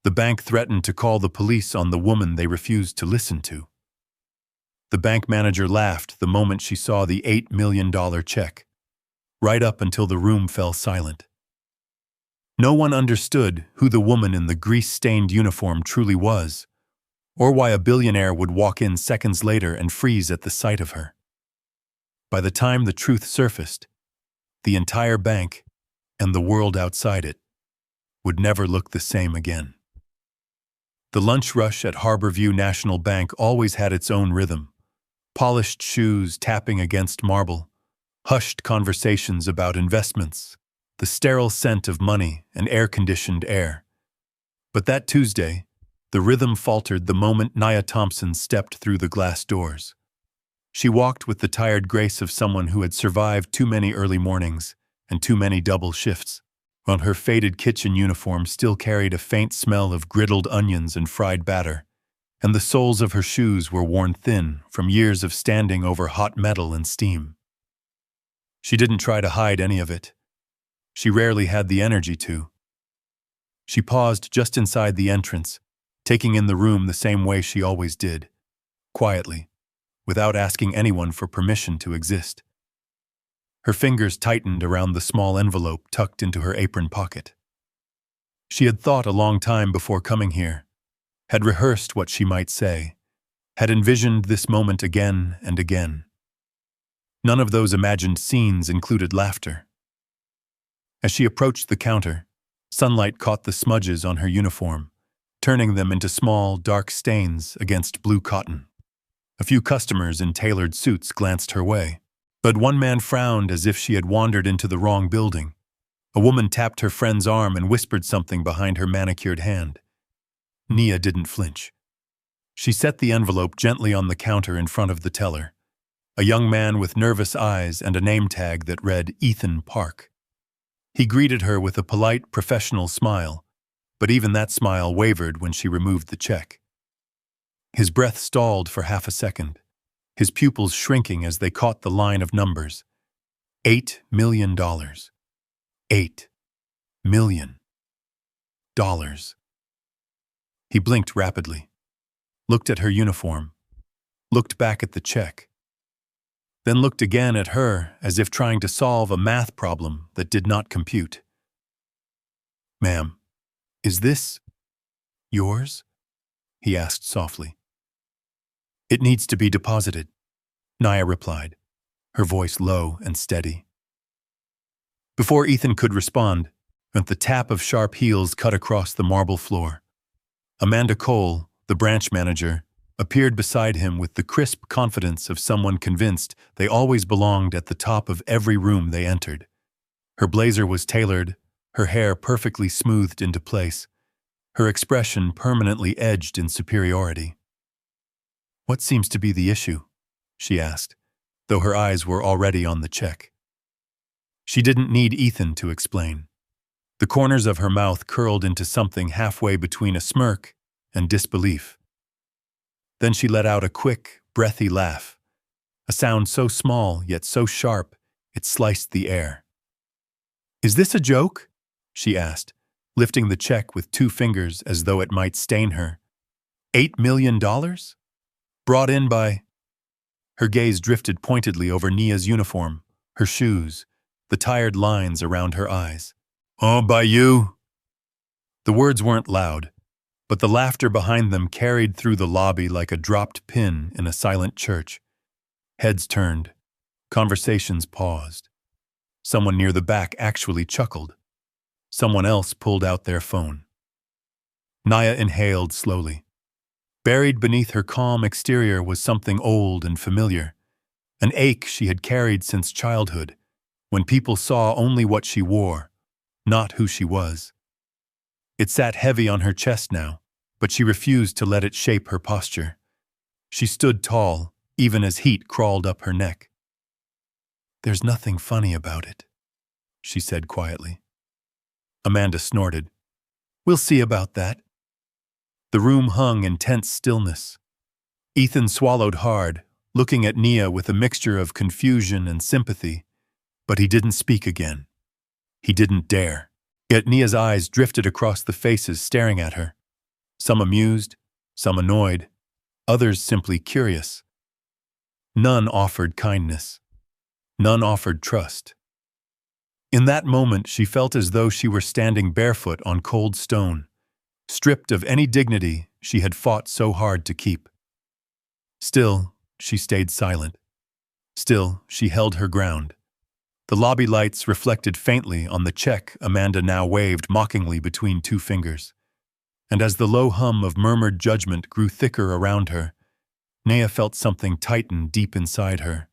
The bank threatened to call the police on the woman they refused to listen to. The bank manager laughed the moment she saw the $8 million check, right up until the room fell silent. No one understood who the woman in the grease-stained uniform truly was, or why a billionaire would walk in seconds later and freeze at the sight of her. By the time the truth surfaced, the entire bank, and the world outside it, would never look the same again. The lunch rush at Harborview National Bank always had its own rhythm. Polished shoes tapping against marble, hushed conversations about investments, the sterile scent of money and air-conditioned air. But that Tuesday, the rhythm faltered the moment Nia Thompson stepped through the glass doors. She walked with the tired grace of someone who had survived too many early mornings and too many double shifts, while her faded kitchen uniform still carried a faint smell of griddled onions and fried batter, and the soles of her shoes were worn thin from years of standing over hot metal and steam. She didn't try to hide any of it. She rarely had the energy to. She paused just inside the entrance, taking in the room the same way she always did, quietly, without asking anyone for permission to exist. Her fingers tightened around the small envelope tucked into her apron pocket. She had thought a long time before coming here, had rehearsed what she might say, had envisioned this moment again and again. None of those imagined scenes included laughter. As she approached the counter, sunlight caught the smudges on her uniform, turning them into small, dark stains against blue cotton. A few customers in tailored suits glanced her way, but one man frowned as if she had wandered into the wrong building. A woman tapped her friend's arm and whispered something behind her manicured hand. Nia didn't flinch. She set the envelope gently on the counter in front of the teller, a young man with nervous eyes and a name tag that read Ethan Park. He greeted her with a polite, professional smile, but even that smile wavered when she removed the check. His breath stalled for half a second, his pupils shrinking as they caught the line of numbers. $8 million. $8 million. He blinked rapidly, looked at her uniform, looked back at the check, then looked again at her as if trying to solve a math problem that did not compute. "Ma'am, is this yours?" he asked softly. "It needs to be deposited," Nia replied, her voice low and steady. Before Ethan could respond, the tap of sharp heels cut across the marble floor. Amanda Cole, the branch manager, appeared beside him with the crisp confidence of someone convinced they always belonged at the top of every room they entered. Her blazer was tailored, her hair perfectly smoothed into place, her expression permanently edged in superiority. "What seems to be the issue?" she asked, though her eyes were already on the check. She didn't need Ethan to explain. The corners of her mouth curled into something halfway between a smirk and disbelief. Then she let out a quick, breathy laugh, a sound so small yet so sharp it sliced the air. "Is this a joke?" she asked, lifting the check with 2 fingers as though it might stain her. $8 million? Brought in by... Her gaze drifted pointedly over Nia's uniform, her shoes, the tired lines around her eyes. "Oh, by you?" The words weren't loud, but the laughter behind them carried through the lobby like a dropped pin in a silent church. Heads turned. Conversations paused. Someone near the back actually chuckled. Someone else pulled out their phone. Nia inhaled slowly. Buried beneath her calm exterior was something old and familiar, an ache she had carried since childhood, when people saw only what she wore, not who she was. It sat heavy on her chest now, but she refused to let it shape her posture. She stood tall, even as heat crawled up her neck. "There's nothing funny about it," she said quietly. Amanda snorted. "We'll see about that." The room hung in tense stillness. Ethan swallowed hard, looking at Nia with a mixture of confusion and sympathy, but he didn't speak again. He didn't dare. Yet Nia's eyes drifted across the faces staring at her, Some amused, some annoyed, others simply curious. None offered kindness. None offered trust. In that moment, she felt as though she were standing barefoot on cold stone, stripped of any dignity she had fought so hard to keep. Still, she stayed silent. Still, she held her ground. The lobby lights reflected faintly on the check Amanda now waved mockingly between two fingers. And as the low hum of murmured judgment grew thicker around her, Naya felt something tighten deep inside her.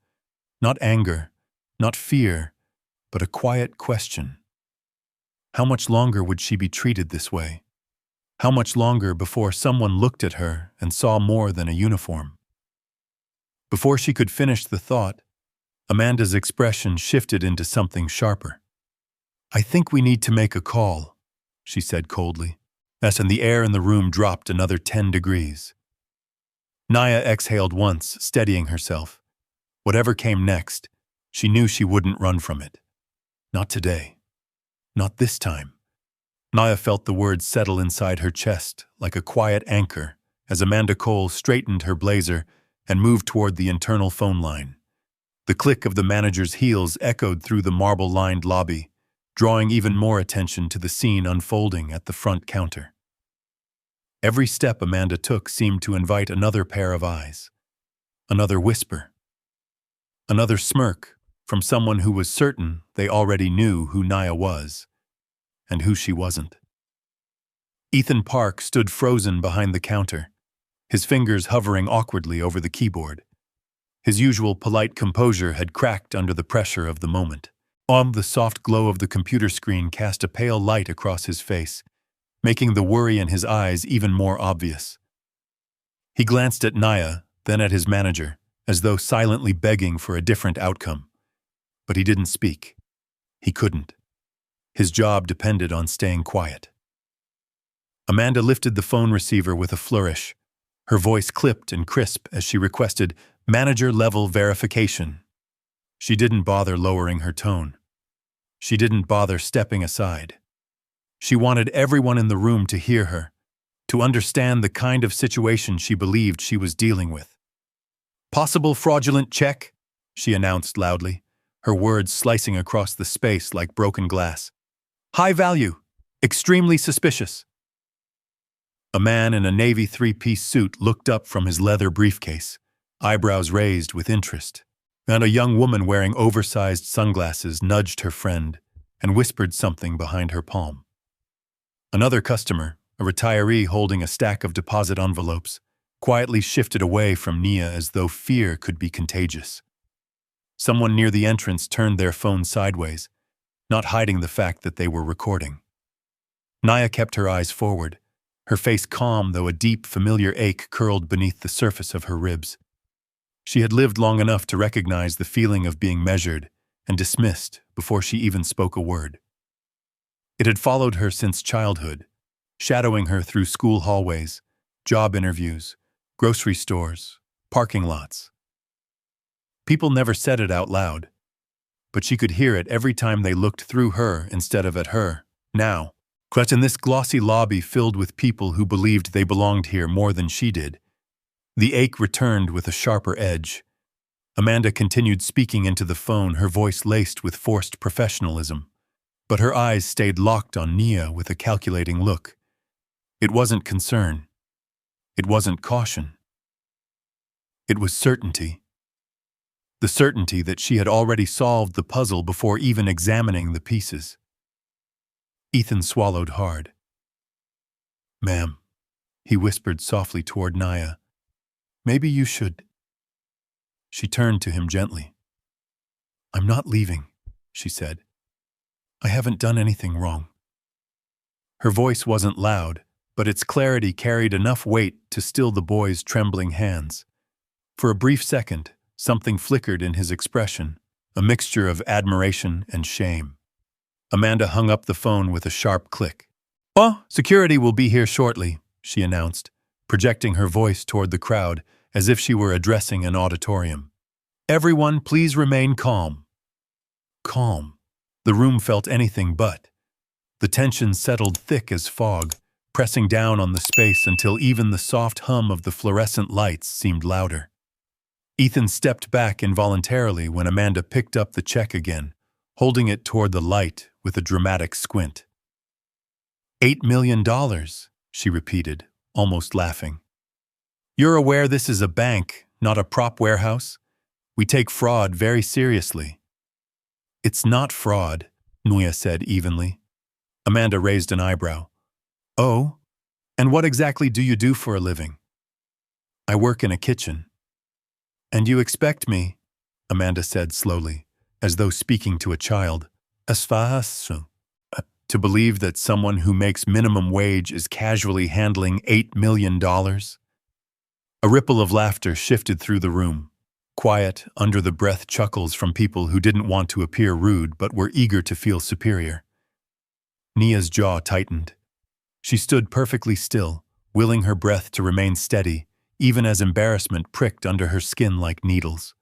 Not anger, not fear, but a quiet question. How much longer would she be treated this way? How much longer before someone looked at her and saw more than a uniform? Before she could finish the thought, Amanda's expression shifted into something sharper. "I think we need to make a call," she said coldly, and the air in the room dropped another 10 degrees. Naya exhaled once, steadying herself. Whatever came next, she knew she wouldn't run from it. Not today. Not this time. Naya felt the words settle inside her chest like a quiet anchor as Amanda Cole straightened her blazer and moved toward the internal phone line. The click of the manager's heels echoed through the marble-lined lobby, drawing even more attention to the scene unfolding at the front counter. Every step Amanda took seemed to invite another pair of eyes, another whisper, another smirk from someone who was certain they already knew who Naya was and who she wasn't. Ethan Park stood frozen behind the counter, his fingers hovering awkwardly over the keyboard. His usual polite composure had cracked under the pressure of the moment. The soft glow of the computer screen cast a pale light across his face, making the worry in his eyes even more obvious. He glanced at Naya, then at his manager, as though silently begging for a different outcome. But he didn't speak. He couldn't. His job depended on staying quiet. Amanda lifted the phone receiver with a flourish, her voice clipped and crisp as she requested manager-level verification. She didn't bother lowering her tone. She didn't bother stepping aside. She wanted everyone in the room to hear her, to understand the kind of situation she believed she was dealing with. "Possible fraudulent check," she announced loudly, her words slicing across the space like broken glass. "High value. Extremely suspicious." A man in a navy three-piece suit looked up from his leather briefcase, eyebrows raised with interest, and a young woman wearing oversized sunglasses nudged her friend and whispered something behind her palm. Another customer, a retiree holding a stack of deposit envelopes, quietly shifted away from Nia as though fear could be contagious. Someone near the entrance turned their phone sideways, not hiding the fact that they were recording. Naya kept her eyes forward, her face calm though a deep, familiar ache curled beneath the surface of her ribs. She had lived long enough to recognize the feeling of being measured and dismissed before she even spoke a word. It had followed her since childhood, shadowing her through school hallways, job interviews, grocery stores, parking lots. People never said it out loud, but she could hear it every time they looked through her instead of at her. Now, clutched in this glossy lobby filled with people who believed they belonged here more than she did, the ache returned with a sharper edge. Amanda continued speaking into the phone, her voice laced with forced professionalism, but her eyes stayed locked on Nia with a calculating look. It wasn't concern. It wasn't caution. It was certainty. The certainty that she had already solved the puzzle before even examining the pieces. Ethan swallowed hard. "Ma'am," he whispered softly toward Naya, "maybe you should." She turned to him gently. "I'm not leaving," she said. "I haven't done anything wrong." Her voice wasn't loud, but its clarity carried enough weight to still the boy's trembling hands. For a brief second, something flickered in his expression, a mixture of admiration and shame. Amanda hung up the phone with a sharp click. "Oh, security will be here shortly," she announced, projecting her voice toward the crowd as if she were addressing an auditorium. "Everyone, please remain calm." Calm. The room felt anything but. The tension settled thick as fog, pressing down on the space until even the soft hum of the fluorescent lights seemed louder. Ethan stepped back involuntarily when Amanda picked up the check again, holding it toward the light with a dramatic squint. $8 million, she repeated, almost laughing. You're aware this is a bank, not a prop warehouse? We take fraud very seriously. It's not fraud, Nuya said evenly. Amanda raised an eyebrow. Oh? And what exactly do you do for a living? I work in a kitchen. And you expect me, Amanda said slowly, as though speaking to a child, to believe that someone who makes minimum wage is casually handling $8 million? A ripple of laughter shifted through the room, quiet, under-the-breath chuckles from people who didn't want to appear rude but were eager to feel superior. Nia's jaw tightened. She stood perfectly still, willing her breath to remain steady, even as embarrassment pricked under her skin like needles.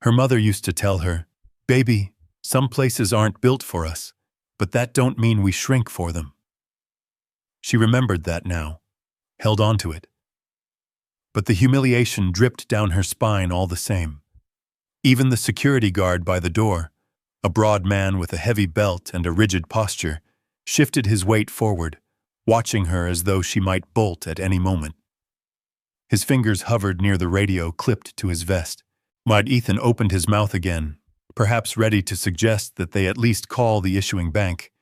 Her mother used to tell her, "Baby, some places aren't built for us, but that don't mean we shrink for them." She remembered that now, held on to it. But the humiliation dripped down her spine all the same. Even the security guard by the door, a broad man with a heavy belt and a rigid posture, shifted his weight forward, watching her as though she might bolt at any moment. His fingers hovered near the radio clipped to his vest. Ethan opened his mouth again, perhaps ready to suggest that they at least call the issuing bank,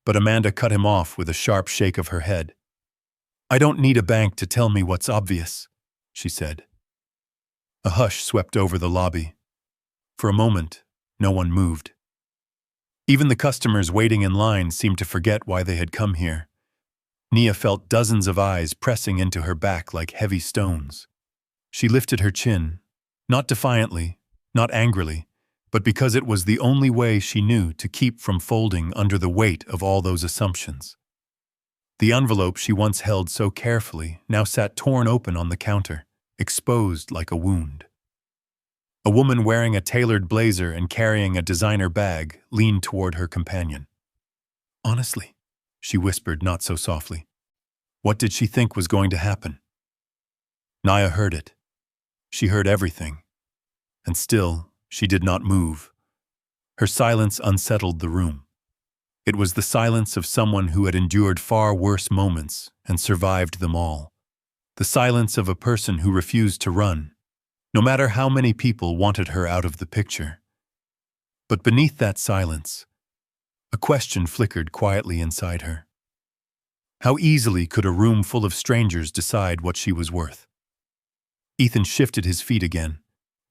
but Amanda cut him off with a sharp shake of her head. I don't need a bank to tell me what's obvious, she said. A hush swept over the lobby. For a moment, no one moved. Even the customers waiting in line seemed to forget why they had come here. Nia felt dozens of eyes pressing into her back like heavy stones. She lifted her chin, not defiantly, not angrily, but because it was the only way she knew to keep from folding under the weight of all those assumptions. The envelope she once held so carefully now sat torn open on the counter, exposed like a wound. A woman wearing a tailored blazer and carrying a designer bag leaned toward her companion. Honestly, she whispered not so softly. What did she think was going to happen? Nia heard it. She heard everything. And still, she did not move. Her silence unsettled the room. It was the silence of someone who had endured far worse moments and survived them all. The silence of a person who refused to run, no matter how many people wanted her out of the picture. But beneath that silence, a question flickered quietly inside her. How easily could a room full of strangers decide what she was worth? Ethan shifted his feet again,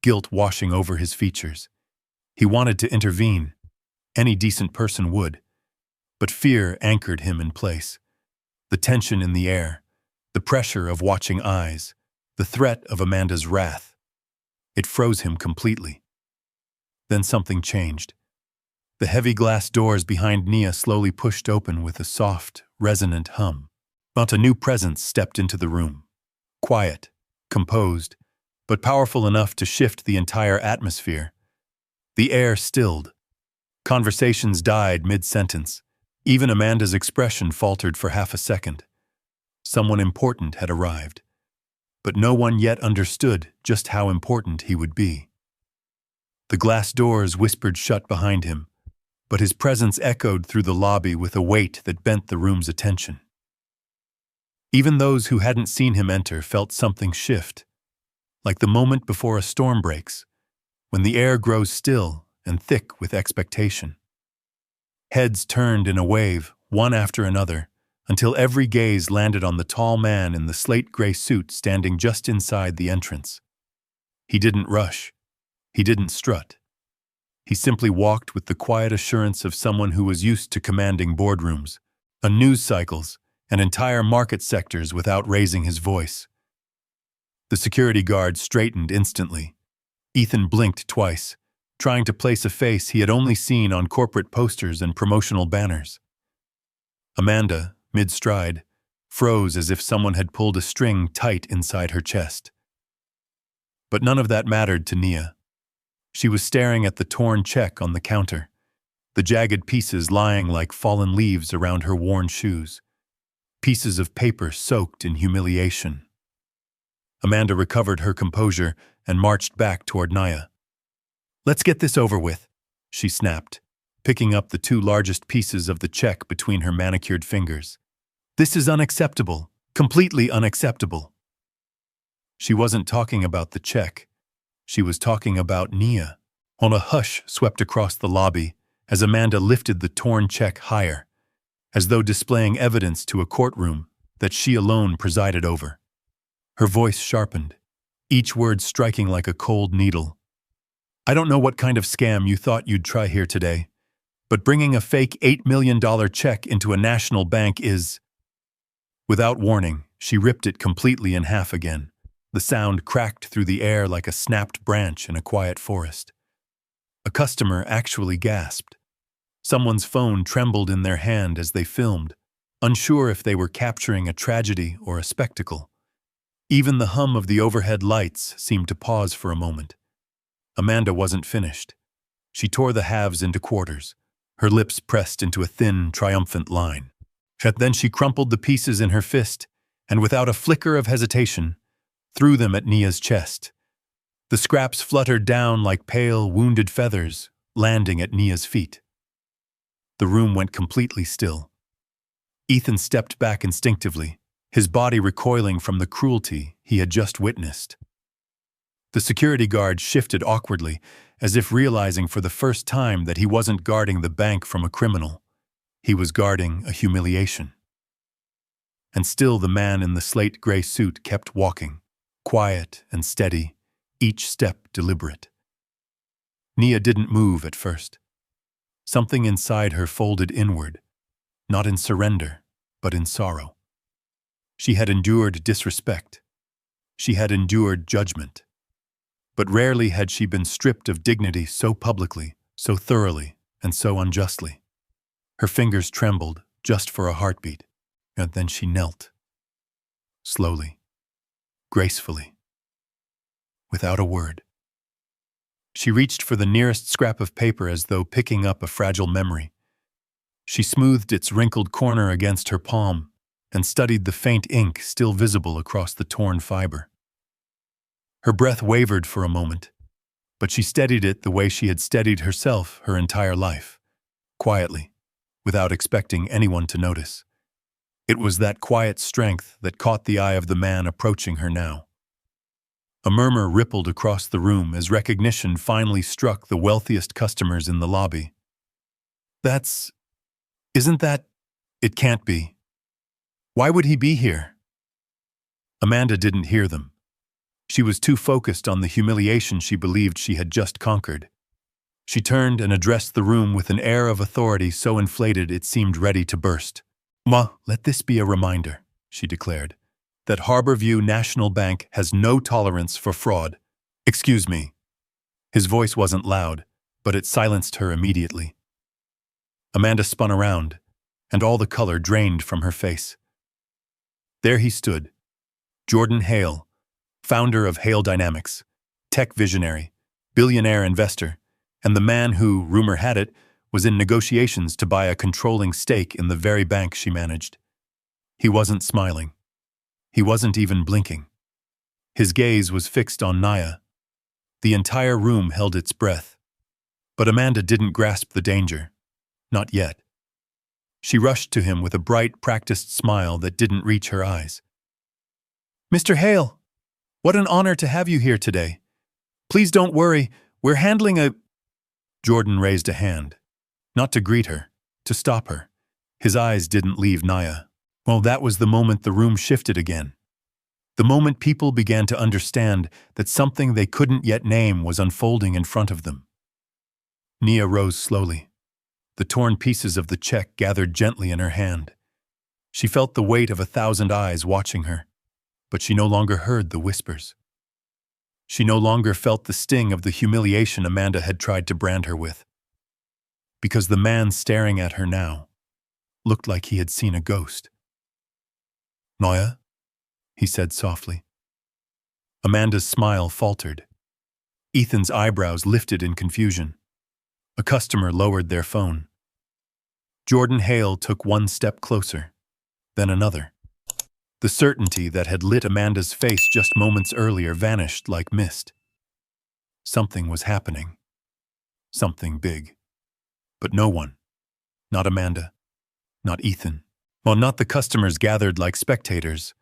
guilt washing over his features. He wanted to intervene. Any decent person would. But fear anchored him in place. The tension in the air, the pressure of watching eyes, the threat of Amanda's wrath. It froze him completely. Then something changed. The heavy glass doors behind Nia slowly pushed open with a soft, resonant hum. Not a new presence stepped into the room. Quiet, composed, but powerful enough to shift the entire atmosphere. The air stilled. Conversations died mid-sentence. Even Amanda's expression faltered for half a second. Someone important had arrived. But no one yet understood just how important he would be. The glass doors whispered shut behind him, but his presence echoed through the lobby with a weight that bent the room's attention. Even those who hadn't seen him enter felt something shift, like the moment before a storm breaks, when the air grows still and thick with expectation. Heads turned in a wave, one after another, until every gaze landed on the tall man in the slate-gray suit standing just inside the entrance. He didn't rush. He didn't strut. He simply walked with the quiet assurance of someone who was used to commanding boardrooms, news cycles, and entire market sectors without raising his voice. The security guard straightened instantly. Ethan blinked twice, trying to place a face he had only seen on corporate posters and promotional banners. Amanda, mid-stride, froze as if someone had pulled a string tight inside her chest. But none of that mattered to Nia. She was staring at the torn check on the counter, the jagged pieces lying like fallen leaves around her worn shoes. pieces of paper soaked in humiliation. Amanda recovered her composure and marched back toward Naya. "Let's get this over with," she snapped, picking up the two largest pieces of the check between her manicured fingers. "This is unacceptable, completely unacceptable." She wasn't talking about the check. She was talking about Nia. On a hush swept across the lobby as Amanda lifted the torn check higher, as though displaying evidence to a courtroom that she alone presided over. Her voice sharpened, each word striking like a cold needle. "I don't know what kind of scam you thought you'd try here today, but bringing a fake $8 million check into a national bank is—" Without warning, she ripped it completely in half again. The sound cracked through the air like a snapped branch in a quiet forest. A customer actually gasped. Someone's phone trembled in their hand as they filmed, unsure if they were capturing a tragedy or a spectacle. Even the hum of the overhead lights seemed to pause for a moment. Amanda wasn't finished. She tore the halves into quarters, her lips pressed into a thin, triumphant line. Then she crumpled the pieces in her fist and, without a flicker of hesitation, threw them at Nia's chest. The scraps fluttered down like pale, wounded feathers, landing at Nia's feet. The room went completely still. Ethan stepped back instinctively, his body recoiling from the cruelty he had just witnessed. The security guard shifted awkwardly, as if realizing for the first time that he wasn't guarding the bank from a criminal. He was guarding a humiliation. And still the man in the slate-gray suit kept walking, quiet and steady, each step deliberate. Nia didn't move at first. Something inside her folded inward, not in surrender, but in sorrow. She had endured disrespect. She had endured judgment. But rarely had she been stripped of dignity so publicly, so thoroughly, and so unjustly. Her fingers trembled just for a heartbeat, and then she knelt. Slowly, gracefully, without a word. She reached for the nearest scrap of paper as though picking up a fragile memory. She smoothed its wrinkled corner against her palm and studied the faint ink still visible across the torn fiber. Her breath wavered for a moment, but she steadied it the way she had steadied herself her entire life, quietly, without expecting anyone to notice. It was that quiet strength that caught the eye of the man approaching her now. A murmur rippled across the room as recognition finally struck the wealthiest customers in the lobby. Isn't that... It can't be. Why would he be here?" Amanda didn't hear them. She was too focused on the humiliation she believed she had just conquered. She turned and addressed the room with an air of authority so inflated it seemed ready to burst. "Let this be a reminder," she declared, "that Harborview National Bank has no tolerance for fraud. Excuse me." His voice wasn't loud, but it silenced her immediately. Amanda spun around, and all the color drained from her face. There he stood, Jordan Hale, founder of Hale Dynamics, tech visionary, billionaire investor, and the man who, rumor had it, was in negotiations to buy a controlling stake in the very bank she managed. He wasn't smiling. He wasn't even blinking. His gaze was fixed on Naya. The entire room held its breath. But Amanda didn't grasp the danger. Not yet. She rushed to him with a bright, practiced smile that didn't reach her eyes. "Mr. Hale, what an honor to have you here today. Please don't worry, we're handling a—" Jordan raised a hand. Not to greet her, to stop her. His eyes didn't leave Naya. Well, that was the moment the room shifted again. The moment people began to understand that something they couldn't yet name was unfolding in front of them. Nia rose slowly. The torn pieces of the check gathered gently in her hand. She felt the weight of 1,000 eyes watching her, but she no longer heard the whispers. She no longer felt the sting of the humiliation Amanda had tried to brand her with. Because the man staring at her now looked like he had seen a ghost. "Naya?" he said softly. Amanda's smile faltered. Ethan's eyebrows lifted in confusion. A customer lowered their phone. Jordan Hale took one step closer, then another. The certainty that had lit Amanda's face just moments earlier vanished like mist. Something was happening. Something big. But no one, not Amanda, not Ethan, while not the customers gathered like spectators,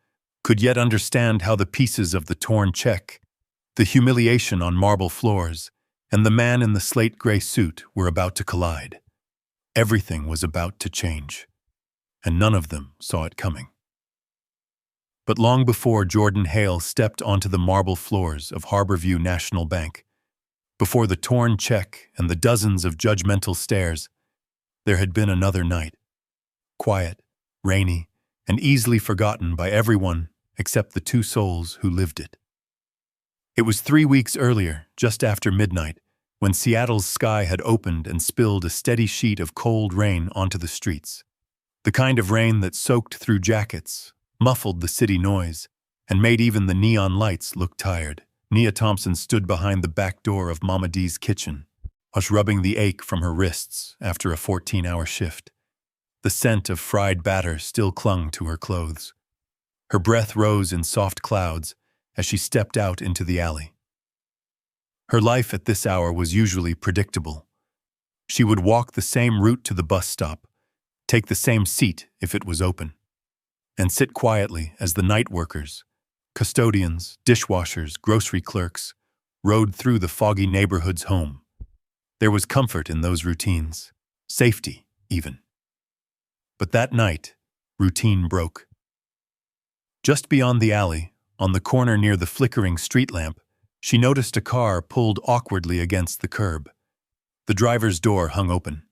could yet understand how the pieces of the torn check, the humiliation on marble floors, and the man in the slate-gray suit were about to collide. Everything was about to change, and none of them saw it coming. But long before Jordan Hale stepped onto the marble floors of Harborview National Bank, before the torn check and the dozens of judgmental stares, there had been another night. Quiet, rainy, and easily forgotten by everyone except the two souls who lived it. It was 3 weeks earlier, just after midnight, when Seattle's sky had opened and spilled a steady sheet of cold rain onto the streets. The kind of rain that soaked through jackets, muffled the city noise, and made even the neon lights look tired. Nia Thompson stood behind the back door of Mama D's kitchen, rubbing the ache from her wrists after a 14-hour shift. The scent of fried batter still clung to her clothes. Her breath rose in soft clouds as she stepped out into the alley. Her life at this hour was usually predictable. She would walk the same route to the bus stop, take the same seat if it was open, and sit quietly as the night workers, custodians, dishwashers, grocery clerks, rode through the foggy neighborhood's home. There was comfort in those routines, safety even. But that night, routine broke. Just beyond the alley, on the corner near the flickering street lamp, she noticed a car pulled awkwardly against the curb. The driver's door hung open.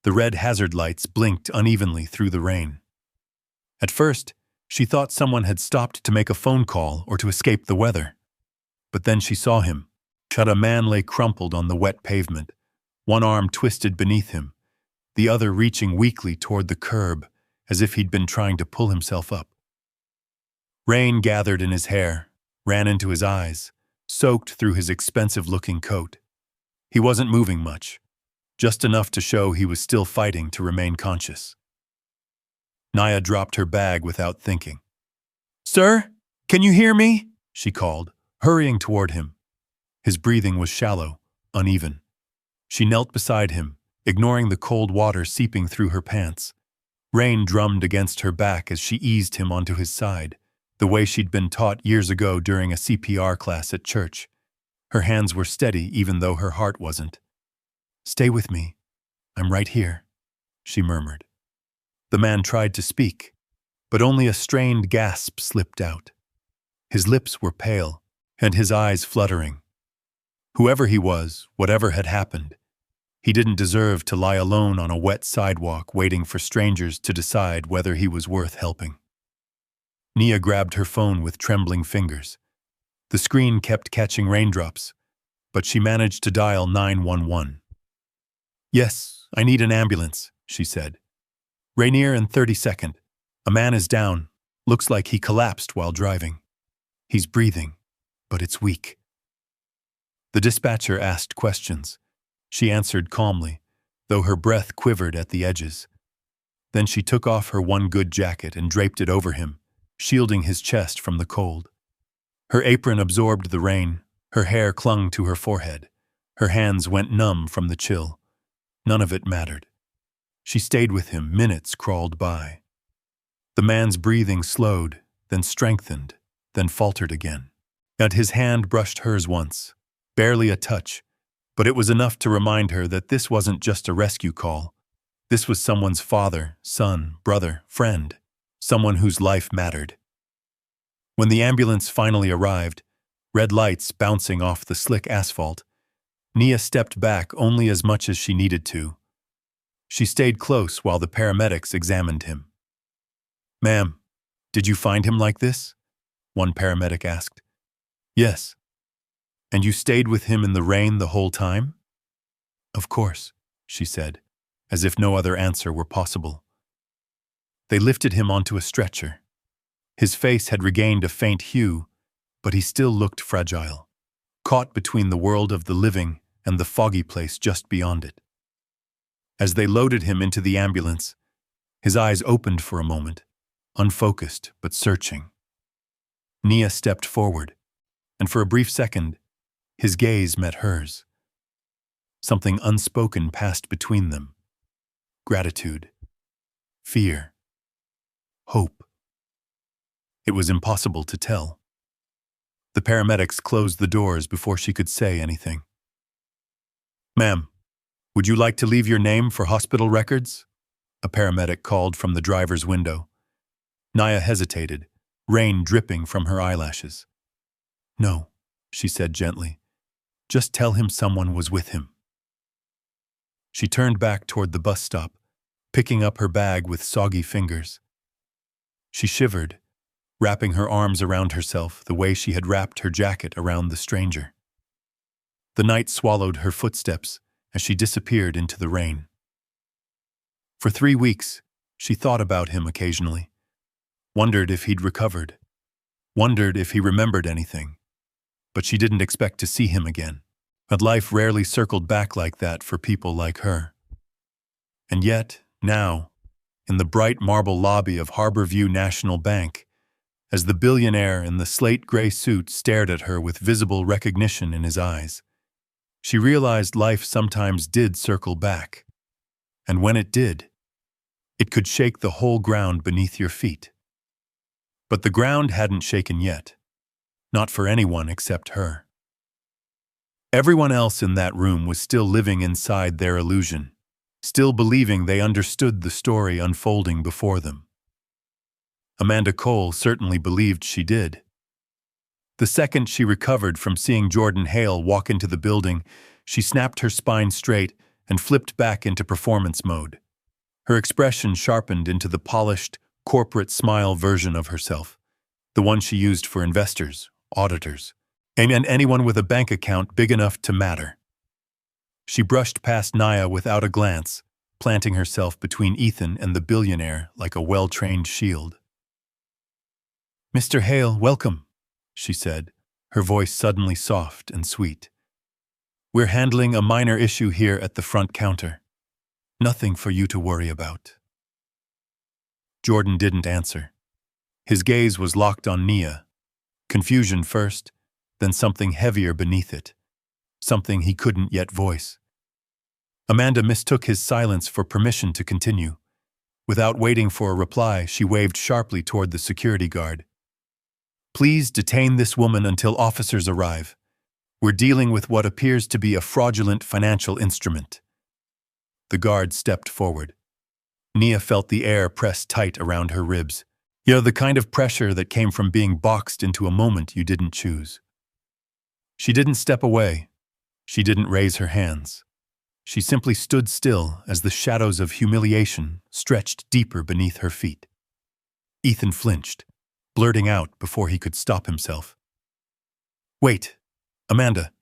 The red hazard lights blinked unevenly through the rain. At first, she thought someone had stopped to make a phone call or to escape the weather. But then she saw him. A man lay crumpled on the wet pavement, one arm twisted beneath him, the other reaching weakly toward the curb as if he'd been trying to pull himself up. Rain gathered in his hair, ran into his eyes, soaked through his expensive-looking coat. He wasn't moving much, just enough to show he was still fighting to remain conscious. Nia dropped her bag without thinking. "Sir, can you hear me?" she called, hurrying toward him. His breathing was shallow, uneven. She knelt beside him, ignoring the cold water seeping through her pants. Rain drummed against her back as she eased him onto his side, the way she'd been taught years ago during a CPR class at church. Her hands were steady even though her heart wasn't. "Stay with me. I'm right here," she murmured. The man tried to speak, but only a strained gasp slipped out. His lips were pale, and his eyes fluttering. Whoever he was, whatever had happened, he didn't deserve to lie alone on a wet sidewalk waiting for strangers to decide whether he was worth helping. Nia grabbed her phone with trembling fingers. The screen kept catching raindrops, but she managed to dial 911. "Yes, I need an ambulance," she said. "Rainier and 32nd. A man is down. Looks like he collapsed while driving. He's breathing, but it's weak." The dispatcher asked questions. She answered calmly, though her breath quivered at the edges. Then she took off her one good jacket and draped it over him, shielding his chest from the cold. Her apron absorbed the rain, her hair clung to her forehead, her hands went numb from the chill. None of it mattered. She stayed with him, minutes crawled by. The man's breathing slowed, then strengthened, then faltered again. And his hand brushed hers once, barely a touch, but it was enough to remind her that this wasn't just a rescue call. This was someone's father, son, brother, friend, someone whose life mattered. When the ambulance finally arrived, red lights bouncing off the slick asphalt, Nia stepped back only as much as she needed to. She stayed close while the paramedics examined him. "Ma'am, did you find him like this?" one paramedic asked. "Yes." "And you stayed with him in the rain the whole time?" "Of course," she said, as if no other answer were possible. They lifted him onto a stretcher. His face had regained a faint hue, but he still looked fragile, caught between the world of the living and the foggy place just beyond it. As they loaded him into the ambulance, his eyes opened for a moment, unfocused but searching. Nia stepped forward, and for a brief second, his gaze met hers. Something unspoken passed between them. Gratitude, fear, hope. It was impossible to tell. The paramedics closed the doors before she could say anything. "Ma'am, would you like to leave your name for hospital records?" A paramedic called from the driver's window. Nia hesitated, rain dripping from her eyelashes. "No," she said gently. "Just tell him someone was with him." She turned back toward the bus stop, picking up her bag with soggy fingers. She shivered, wrapping her arms around herself the way she had wrapped her jacket around the stranger. The night swallowed her footsteps as she disappeared into the rain. For 3 weeks, she thought about him occasionally, wondered if he'd recovered, wondered if he remembered anything, but she didn't expect to see him again. But life rarely circled back like that for people like her. And yet, now, in the bright marble lobby of Harborview National Bank, as the billionaire in the slate gray suit stared at her with visible recognition in his eyes, she realized life sometimes did circle back. And when it did, it could shake the whole ground beneath your feet. But the ground hadn't shaken yet, not for anyone except her. Everyone else in that room was still living inside their illusion, still believing they understood the story unfolding before them. Amanda Cole certainly believed she did. The second she recovered from seeing Jordan Hale walk into the building, she snapped her spine straight and flipped back into performance mode. Her expression sharpened into the polished, corporate smile version of herself, the one she used for investors, auditors, and anyone with a bank account big enough to matter. She brushed past Nia without a glance, planting herself between Ethan and the billionaire like a well-trained shield. "Mr. Hale, welcome," she said, her voice suddenly soft and sweet. "We're handling a minor issue here at the front counter. Nothing for you to worry about." Jordan didn't answer. His gaze was locked on Nia. Confusion first, then something heavier beneath it, something he couldn't yet voice. Amanda mistook his silence for permission to continue. Without waiting for a reply, she waved sharply toward the security guard. "Please detain this woman until officers arrive. We're dealing with what appears to be a fraudulent financial instrument." The guard stepped forward. Nia felt the air press tight around her ribs. You know, the kind of pressure that came from being boxed into a moment you didn't choose. She didn't step away. She didn't raise her hands. She simply stood still as the shadows of humiliation stretched deeper beneath her feet. Ethan flinched, blurting out before he could stop himself. "Wait, Amanda.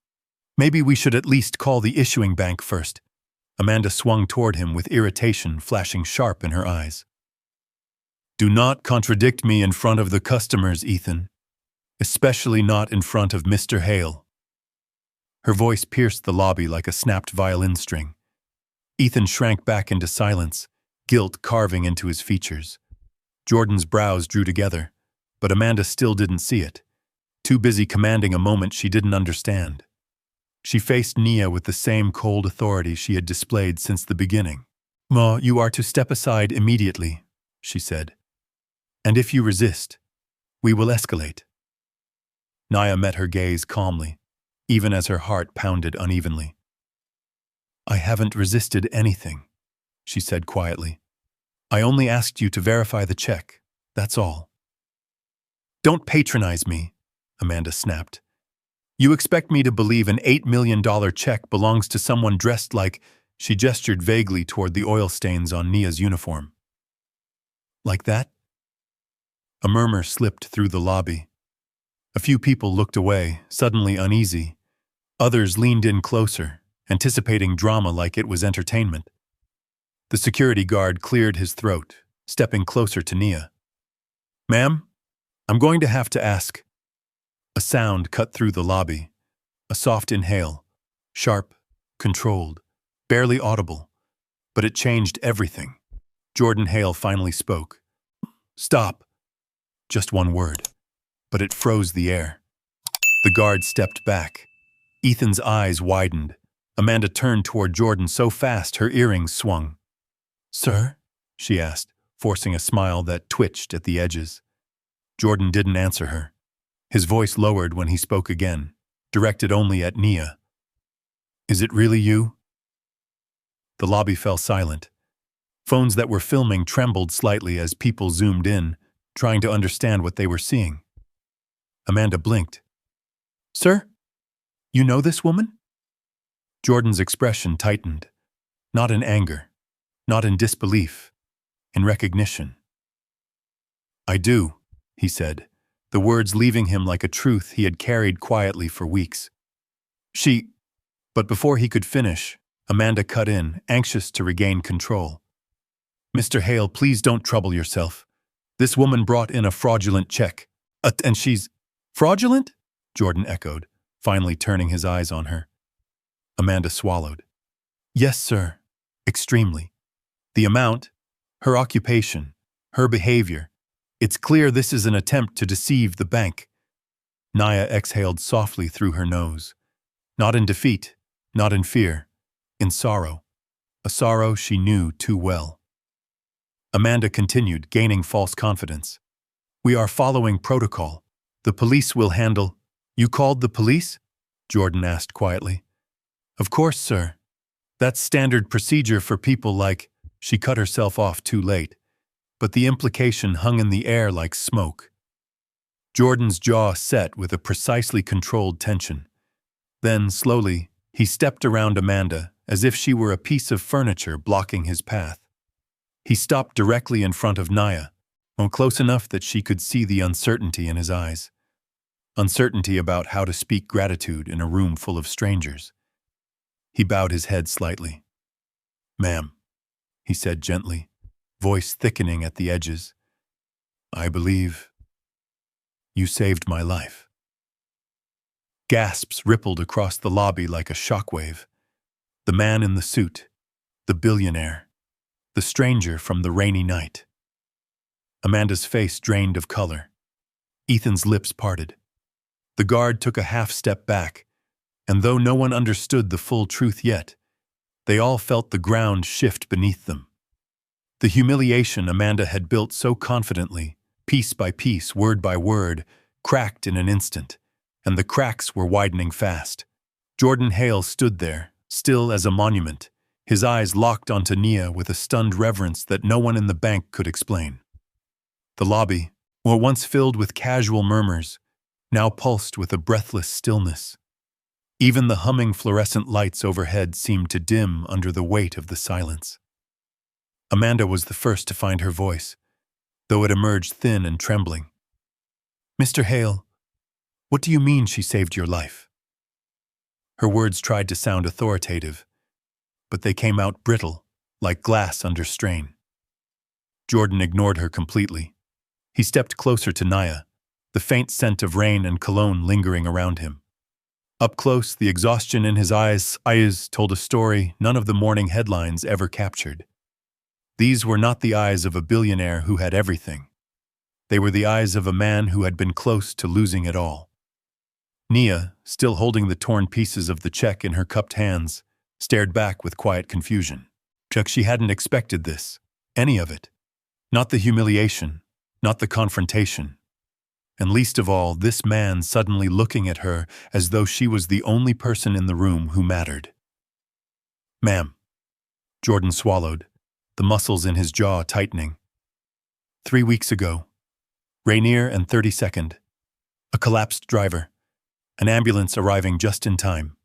Maybe we should at least call the issuing bank first." Amanda swung toward him with irritation flashing sharp in her eyes. "Do not contradict me in front of the customers, Ethan. Especially not in front of Mr. Hale." Her voice pierced the lobby like a snapped violin string. Ethan shrank back into silence, guilt carving into his features. Jordan's brows drew together, but Amanda still didn't see it, too busy commanding a moment she didn't understand. She faced Nia with the same cold authority she had displayed since the beginning. "Ma, you are to step aside immediately," she said. "And if you resist, we will escalate." Nia met her gaze calmly, even as her heart pounded unevenly. "I haven't resisted anything," she said quietly. "I only asked you to verify the check, that's all." "Don't patronize me," Amanda snapped. "You expect me to believe an $8 million check belongs to someone dressed like—" She gestured vaguely toward the oil stains on Nia's uniform. "Like that?" A murmur slipped through the lobby. A few people looked away, suddenly uneasy. Others leaned in closer, anticipating drama like it was entertainment. The security guard cleared his throat, stepping closer to Nia. "Ma'am, I'm going to have to ask." A sound cut through the lobby. A soft inhale, sharp, controlled, barely audible, but it changed everything. Jordan Hale finally spoke. Stop! Just one word, but it froze the air. The guard stepped back. Ethan's eyes widened. Amanda turned toward Jordan so fast her earrings swung. "Sir?" she asked, forcing a smile that twitched at the edges. Jordan didn't answer her. His voice lowered when he spoke again, directed only at Nia. "Is it really you?" The lobby fell silent. Phones that were filming trembled slightly as people zoomed in, trying to understand what they were seeing. Amanda blinked. "Sir? You know this woman?" Jordan's expression tightened, not in anger, not in disbelief, in recognition. "I do," he said, the words leaving him like a truth he had carried quietly for weeks. But before he could finish, Amanda cut in, anxious to regain control. "Mr. Hale, please don't trouble yourself. This woman brought in a fraudulent check. And she's..." "Fraudulent?" Jordan echoed, finally turning his eyes on her. Amanda swallowed. "Yes, sir. Extremely. The amount, her occupation, her behavior. It's clear this is an attempt to deceive the bank." Nia exhaled softly through her nose. Not in defeat, not in fear, in sorrow. A sorrow she knew too well. Amanda continued, gaining false confidence. "We are following protocol. The police will handle..." "You called the police?" Jordan asked quietly. "Of course, sir. That's standard procedure for people like..." She cut herself off too late, but the implication hung in the air like smoke. Jordan's jaw set with a precisely controlled tension. Then, slowly, he stepped around Amanda as if she were a piece of furniture blocking his path. He stopped directly in front of Nia, close enough that she could see the uncertainty in his eyes. Uncertainty about how to speak gratitude in a room full of strangers. He bowed his head slightly. "Ma'am," he said gently, voice thickening at the edges, "I believe you saved my life." Gasps rippled across the lobby like a shockwave. The man in the suit, the billionaire, the stranger from the rainy night. Amanda's face drained of color. Ethan's lips parted. The guard took a half step back, and though no one understood the full truth yet, they all felt the ground shift beneath them. The humiliation Amanda had built so confidently, piece by piece, word by word, cracked in an instant, and the cracks were widening fast. Jordan Hale stood there, still as a monument, his eyes locked onto Nia with a stunned reverence that no one in the bank could explain. The lobby, once filled with casual murmurs, now pulsed with a breathless stillness. Even the humming fluorescent lights overhead seemed to dim under the weight of the silence. Amanda was the first to find her voice, though it emerged thin and trembling. "Mr. Hale, what do you mean she saved your life?" Her words tried to sound authoritative, but they came out brittle, like glass under strain. Jordan ignored her completely. He stepped closer to Nia, the faint scent of rain and cologne lingering around him. Up close, the exhaustion in his eyes told a story none of the morning headlines ever captured. These were not the eyes of a billionaire who had everything. They were the eyes of a man who had been close to losing it all. Nia, still holding the torn pieces of the check in her cupped hands, stared back with quiet confusion. She hadn't expected this, any of it. Not the humiliation, not the confrontation. And least of all, this man suddenly looking at her as though she was the only person in the room who mattered. "Ma'am." Jordan swallowed, the muscles in his jaw tightening. 3 weeks ago, Rainier and 32nd. A collapsed driver. An ambulance arriving just in time.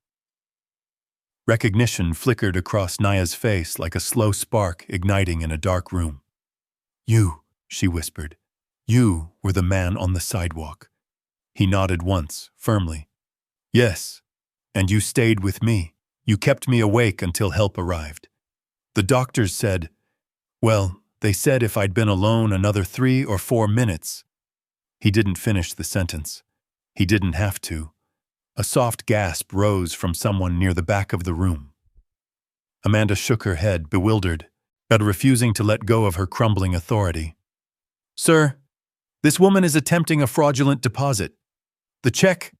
Recognition flickered across Nia's face like a slow spark igniting in a dark room. "You," she whispered. "You were the man on the sidewalk." He nodded once, firmly. "Yes, and you stayed with me. You kept me awake until help arrived. The doctors said, well, they said if I'd been alone another 3 or 4 minutes." He didn't finish the sentence. He didn't have to. A soft gasp rose from someone near the back of the room. Amanda shook her head, bewildered, but refusing to let go of her crumbling authority. Sir, this woman is attempting a fraudulent deposit. The check—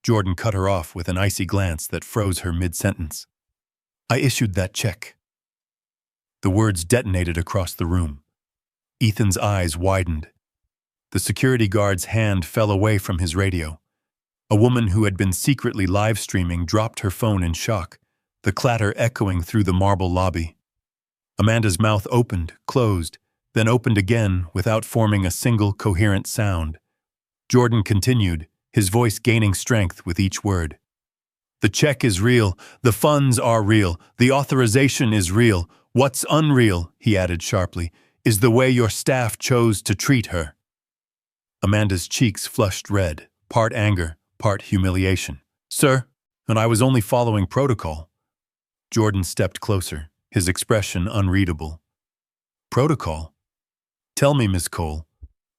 Jordan cut her off with an icy glance that froze her mid-sentence. I issued that check. The words detonated across the room. Ethan's eyes widened. The security guard's hand fell away from his radio. A woman who had been secretly live-streaming dropped her phone in shock, the clatter echoing through the marble lobby. Amanda's mouth opened, closed, then opened again without forming a single coherent sound. Jordan continued, his voice gaining strength with each word. The check is real. The funds are real. The authorization is real. What's unreal, he added sharply, is the way your staff chose to treat her. Amanda's cheeks flushed red, part anger, part humiliation. Sir, and I was only following protocol. Jordan stepped closer, his expression unreadable. Protocol? Tell me, Miss Cole,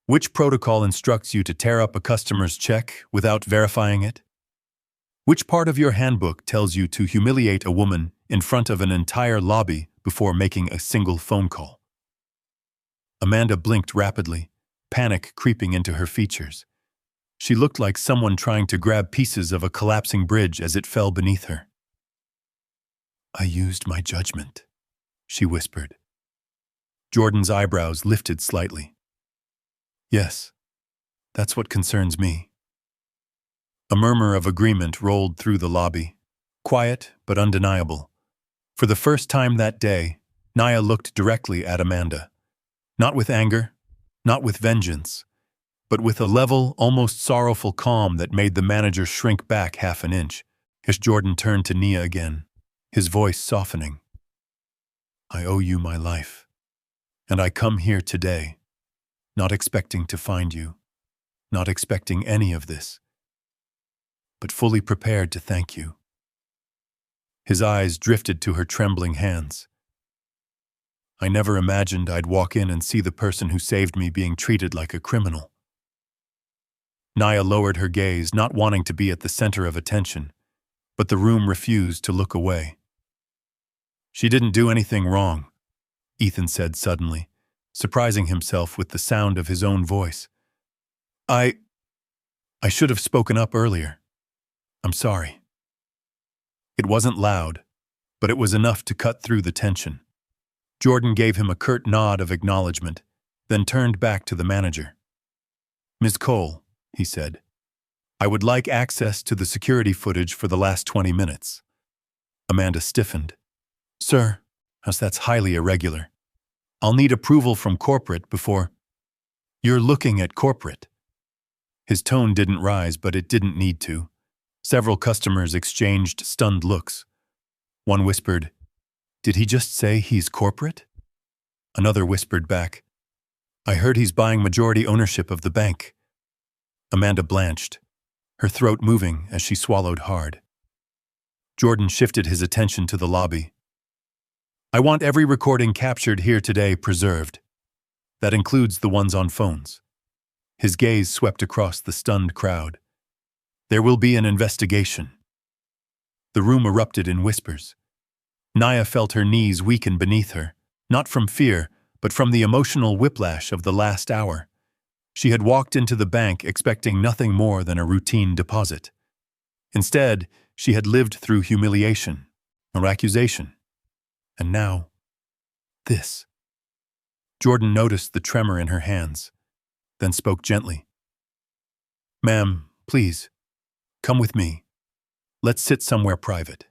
which protocol instructs you to tear up a customer's check without verifying it? Which part of your handbook tells you to humiliate a woman in front of an entire lobby before making a single phone call? Amanda blinked rapidly, panic creeping into her features. She looked like someone trying to grab pieces of a collapsing bridge as it fell beneath her. I used my judgment, she whispered. Jordan's eyebrows lifted slightly. Yes, that's what concerns me. A murmur of agreement rolled through the lobby, quiet but undeniable. For the first time that day, Naya looked directly at Amanda. Not with anger, not with vengeance, but with a level, almost sorrowful calm that made the manager shrink back half an inch as Jordan turned to Nia again, his voice softening. I owe you my life, and I come here today, not expecting to find you, not expecting any of this, but fully prepared to thank you. His eyes drifted to her trembling hands. I never imagined I'd walk in and see the person who saved me being treated like a criminal. Naya lowered her gaze, not wanting to be at the center of attention, but the room refused to look away. She didn't do anything wrong, Ethan said suddenly, surprising himself with the sound of his own voice. I should have spoken up earlier. I'm sorry. It wasn't loud, but it was enough to cut through the tension. Jordan gave him a curt nod of acknowledgement, then turned back to the manager. Ms. Cole, he said, I would like access to the security footage for the last 20 minutes. Amanda stiffened. Sir, as that's highly irregular. I'll need approval from corporate before— You're looking at corporate. His tone didn't rise, but it didn't need to. Several customers exchanged stunned looks. One whispered, Did he just say he's corporate? Another whispered back, I heard he's buying majority ownership of the bank. Amanda blanched, her throat moving as she swallowed hard. Jordan shifted his attention to the lobby. I want every recording captured here today preserved. That includes the ones on phones. His gaze swept across the stunned crowd. There will be an investigation. The room erupted in whispers. Naya felt her knees weaken beneath her, not from fear, but from the emotional whiplash of the last hour. She had walked into the bank expecting nothing more than a routine deposit. Instead, she had lived through humiliation, or accusation. And now, this. Jordan noticed the tremor in her hands, then spoke gently. Ma'am, please, come with me. Let's sit somewhere private.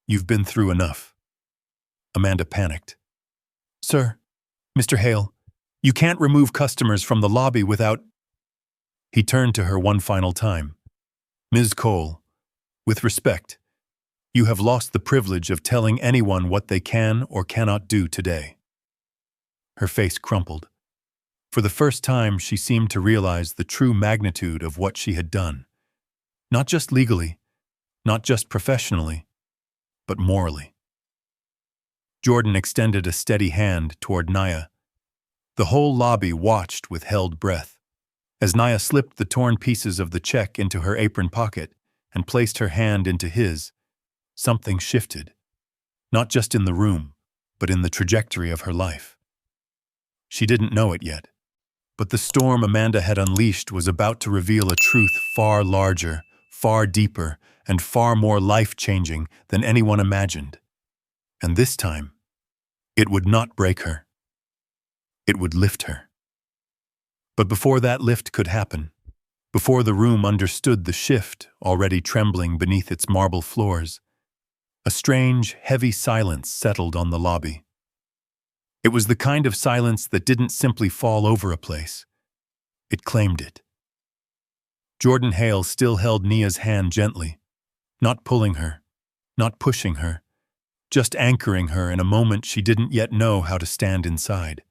You've been through enough. Amanda panicked. Sir, Mr. Hale, you can't remove customers from the lobby without— He turned to her one final time. Ms. Cole, with respect, you have lost the privilege of telling anyone what they can or cannot do today. Her face crumpled. For the first time, she seemed to realize the true magnitude of what she had done. Not just legally, not just professionally, but morally. Jordan extended a steady hand toward Naya. The whole lobby watched with held breath. As Naya slipped the torn pieces of the check into her apron pocket and placed her hand into his, something shifted. Not just in the room, but in the trajectory of her life. She didn't know it yet, But the storm Amanda had unleashed was about to reveal a truth far larger, far deeper, and far more life-changing than anyone imagined. And this time, it would not break her. It would lift her. But before that lift could happen, before the room understood the shift already trembling beneath its marble floors, a strange, heavy silence settled on the lobby. It was the kind of silence that didn't simply fall over a place. It claimed it. Jordan Hale still held Nia's hand gently, not pulling her, not pushing her, just anchoring her in a moment she didn't yet know how to stand inside.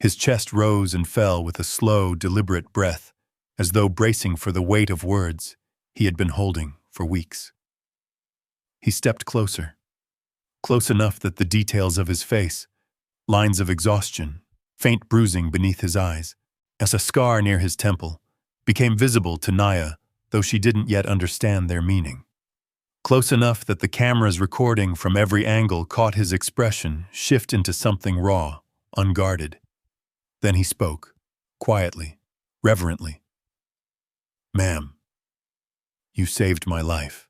His chest rose and fell with a slow, deliberate breath, as though bracing for the weight of words he had been holding for weeks. He stepped closer, close enough that the details of his face, lines of exhaustion, faint bruising beneath his eyes, as a scar near his temple, became visible to Nia, though she didn't yet understand their meaning. Close enough that the cameras recording from every angle caught his expression shift into something raw, unguarded. Then he spoke, quietly, reverently. "Ma'am, you saved my life."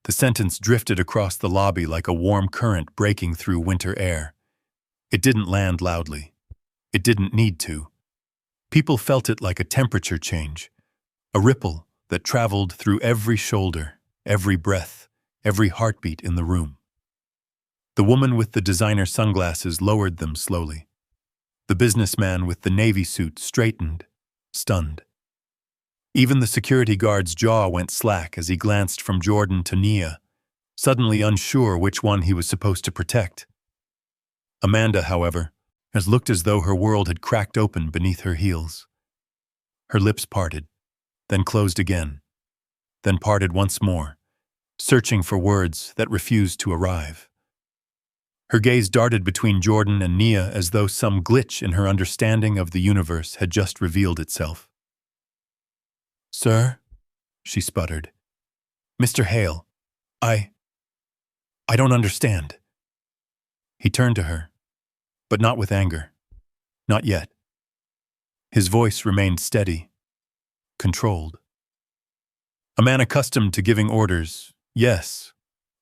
The sentence drifted across the lobby like a warm current breaking through winter air. It didn't land loudly. It didn't need to. People felt it like a temperature change, a ripple that traveled through every shoulder, every breath, every heartbeat in the room. The woman with the designer sunglasses lowered them slowly. The businessman with the navy suit straightened, stunned. Even the security guard's jaw went slack as he glanced from Jordan to Nia, suddenly unsure which one he was supposed to protect. Amanda, however, has looked as though her world had cracked open beneath her heels. Her lips parted, then closed again, then parted once more, searching for words that refused to arrive. Her gaze darted between Jordan and Nia as though some glitch in her understanding of the universe had just revealed itself. "Sir," she sputtered. "Mr. Hale, I don't understand." He turned to her, but not with anger. Not yet. His voice remained steady, controlled. A man accustomed to giving orders, yes,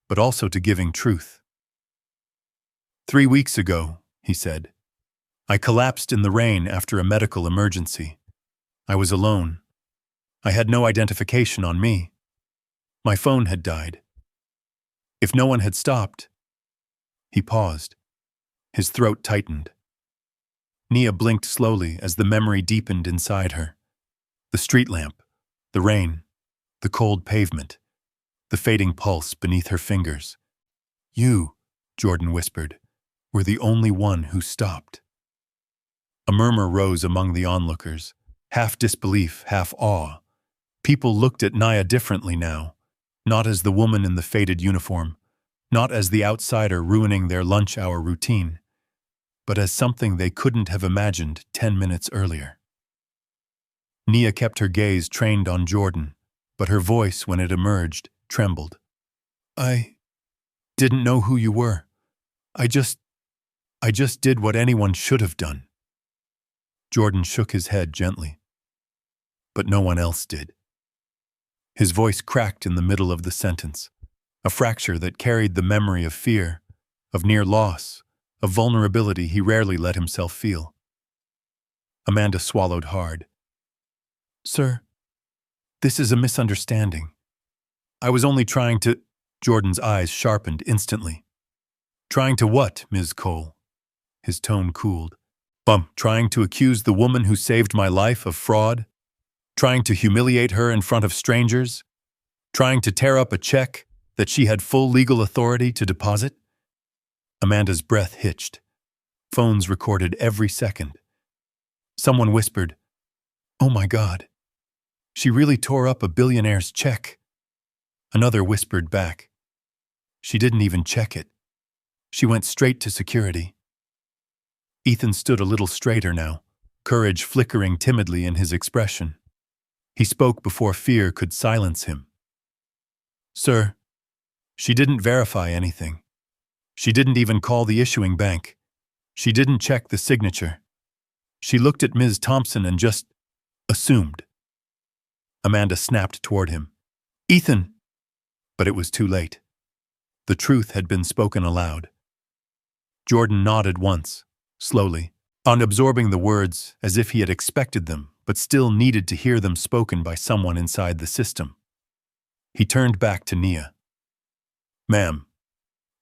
but also to giving truth. 3 weeks ago, he said, I collapsed in the rain after a medical emergency. I was alone. I had no identification on me. My phone had died. If no one had stopped... He paused. His throat tightened. Nia blinked slowly as the memory deepened inside her. The street lamp, the rain, the cold pavement, the fading pulse beneath her fingers. "You," Jordan whispered, "were the only one who stopped." A murmur rose among the onlookers, half disbelief, half awe. People looked at Nia differently now, not as the woman in the faded uniform, not as the outsider ruining their lunch hour routine, but as something they couldn't have imagined 10 minutes earlier. Nia kept her gaze trained on Jordan, but her voice, when it emerged, trembled. "I didn't know who you were. I just did what anyone should have done." Jordan shook his head gently. But no one else did. His voice cracked in the middle of the sentence, a fracture that carried the memory of fear, of near loss, of vulnerability he rarely let himself feel. Amanda swallowed hard. "Sir, this is a misunderstanding. I was only trying to..." Jordan's eyes sharpened instantly. "Trying to what, Ms. Cole?" His tone cooled. Trying to accuse the woman who saved my life of fraud? Trying to humiliate her in front of strangers? Trying to tear up a check that she had full legal authority to deposit?" Amanda's breath hitched. Phones recorded every second. Someone whispered, "Oh my God, she really tore up a billionaire's check." Another whispered back, "She didn't even check it. She went straight to security." Ethan stood a little straighter now, courage flickering timidly in his expression. He spoke before fear could silence him. "Sir, she didn't verify anything. She didn't even call the issuing bank. She didn't check the signature. She looked at Ms. Thompson and just assumed. Amanda snapped toward him. "Ethan!" But it was too late. The truth had been spoken aloud. Jordan nodded once, slowly, absorbing the words as if he had expected them, but still needed to hear them spoken by someone inside the system. He turned back to Nia. "Ma'am,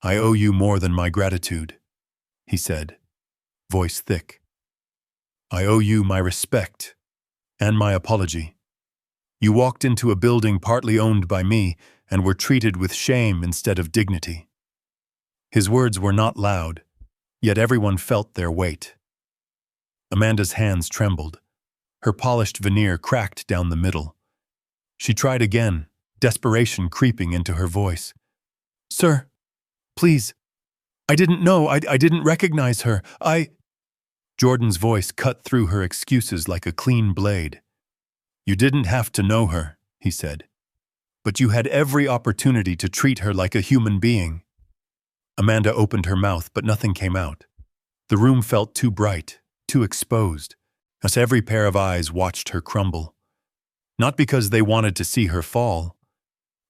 I owe you more than my gratitude," he said, voice thick. "I owe you my respect and my apology. You walked into a building partly owned by me and were treated with shame instead of dignity." His words were not loud, yet everyone felt their weight. Amanda's hands trembled. Her polished veneer cracked down the middle. She tried again, desperation creeping into her voice. "Sir, please. I didn't know. I didn't recognize her. Jordan's voice cut through her excuses like a clean blade. "You didn't have to know her," he said. "But you had every opportunity to treat her like a human being." Amanda opened her mouth, but nothing came out. The room felt too bright, too exposed, as every pair of eyes watched her crumble. Not because they wanted to see her fall,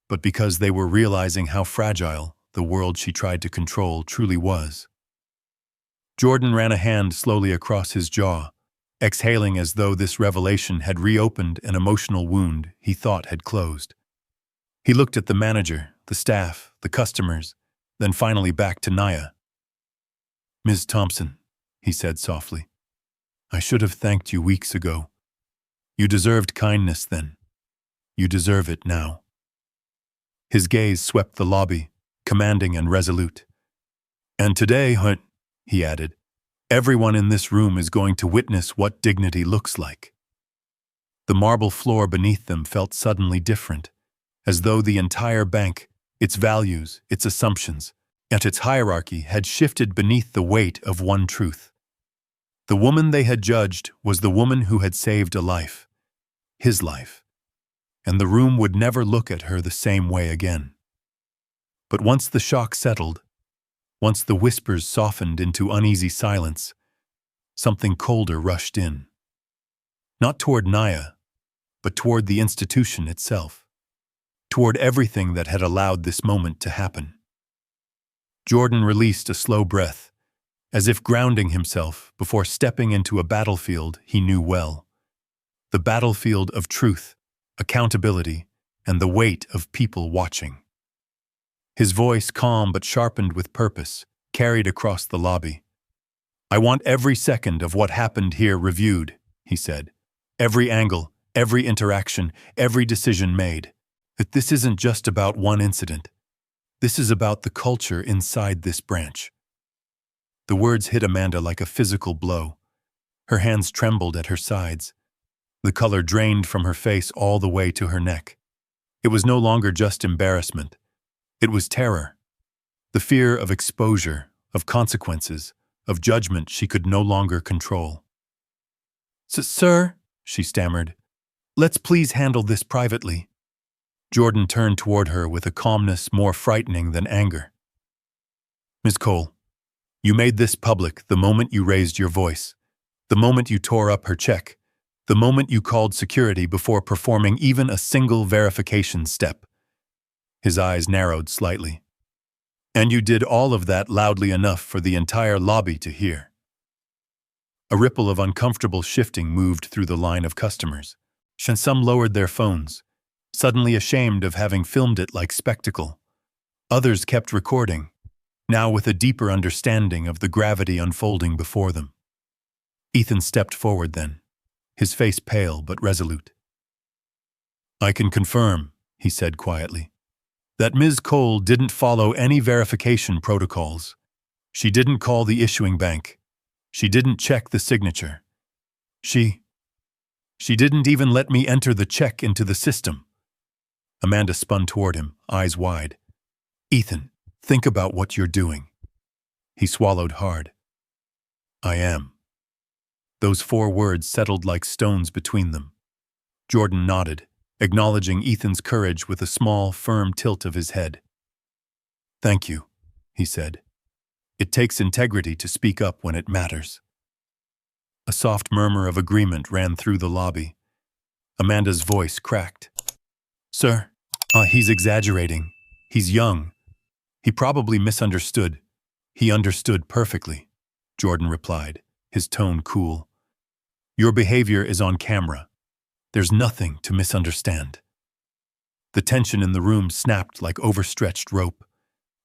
but because they were realizing how fragile the world she tried to control truly was. Jordan ran a hand slowly across his jaw, exhaling as though this revelation had reopened an emotional wound he thought had closed. He looked at the manager, the staff, the customers, then finally back to Nia. "Ms. Thompson," he said softly, "I should have thanked you weeks ago. You deserved kindness then. You deserve it now." His gaze swept the lobby, commanding and resolute. "And today, he added, everyone in this room is going to witness what dignity looks like." The marble floor beneath them felt suddenly different, as though the entire bank, its values, its assumptions, and its hierarchy had shifted beneath the weight of one truth. The woman they had judged was the woman who had saved a life, his life, and the room would never look at her the same way again. But once the shock settled, once the whispers softened into uneasy silence, something colder rushed in. Not toward Nia, but toward the institution itself, toward everything that had allowed this moment to happen. Jordan released a slow breath, as if grounding himself before stepping into a battlefield he knew well. The battlefield of truth, accountability, and the weight of people watching. His voice, calm but sharpened with purpose, carried across the lobby. "I want every second of what happened here reviewed," he said. "Every angle, every interaction, every decision made. That this isn't just about one incident. This is about the culture inside this branch." The words hit Amanda like a physical blow. Her hands trembled at her sides. The color drained from her face all the way to her neck. It was no longer just embarrassment. It was terror. The fear of exposure, of consequences, of judgment she could no longer control. Sir, she stammered, let's please handle this privately." Jordan turned toward her with a calmness more frightening than anger. "Ms. Cole, you made this public the moment you raised your voice, the moment you tore up her check, the moment you called security before performing even a single verification step." His eyes narrowed slightly. "And you did all of that loudly enough for the entire lobby to hear." A ripple of uncomfortable shifting moved through the line of customers. Some lowered their phones, suddenly ashamed of having filmed it like spectacle. Others kept recording, now with a deeper understanding of the gravity unfolding before them. Ethan stepped forward then, his face pale but resolute. "I can confirm," he said quietly, "that Ms. Cole didn't follow any verification protocols. She didn't call the issuing bank. She didn't check the signature. She didn't even let me enter the check into the system." Amanda spun toward him, eyes wide. "Ethan, think about what you're doing." He swallowed hard. "I am." Those 4 words settled like stones between them. Jordan nodded, acknowledging Ethan's courage with a small, firm tilt of his head. "Thank you," he said. "It takes integrity to speak up when it matters." A soft murmur of agreement ran through the lobby. Amanda's voice cracked. Sir, he's exaggerating. He's young. He probably misunderstood. He understood perfectly, Jordan replied, his tone cool. Your behavior is on camera. There's nothing to misunderstand. The tension in the room snapped like overstretched rope.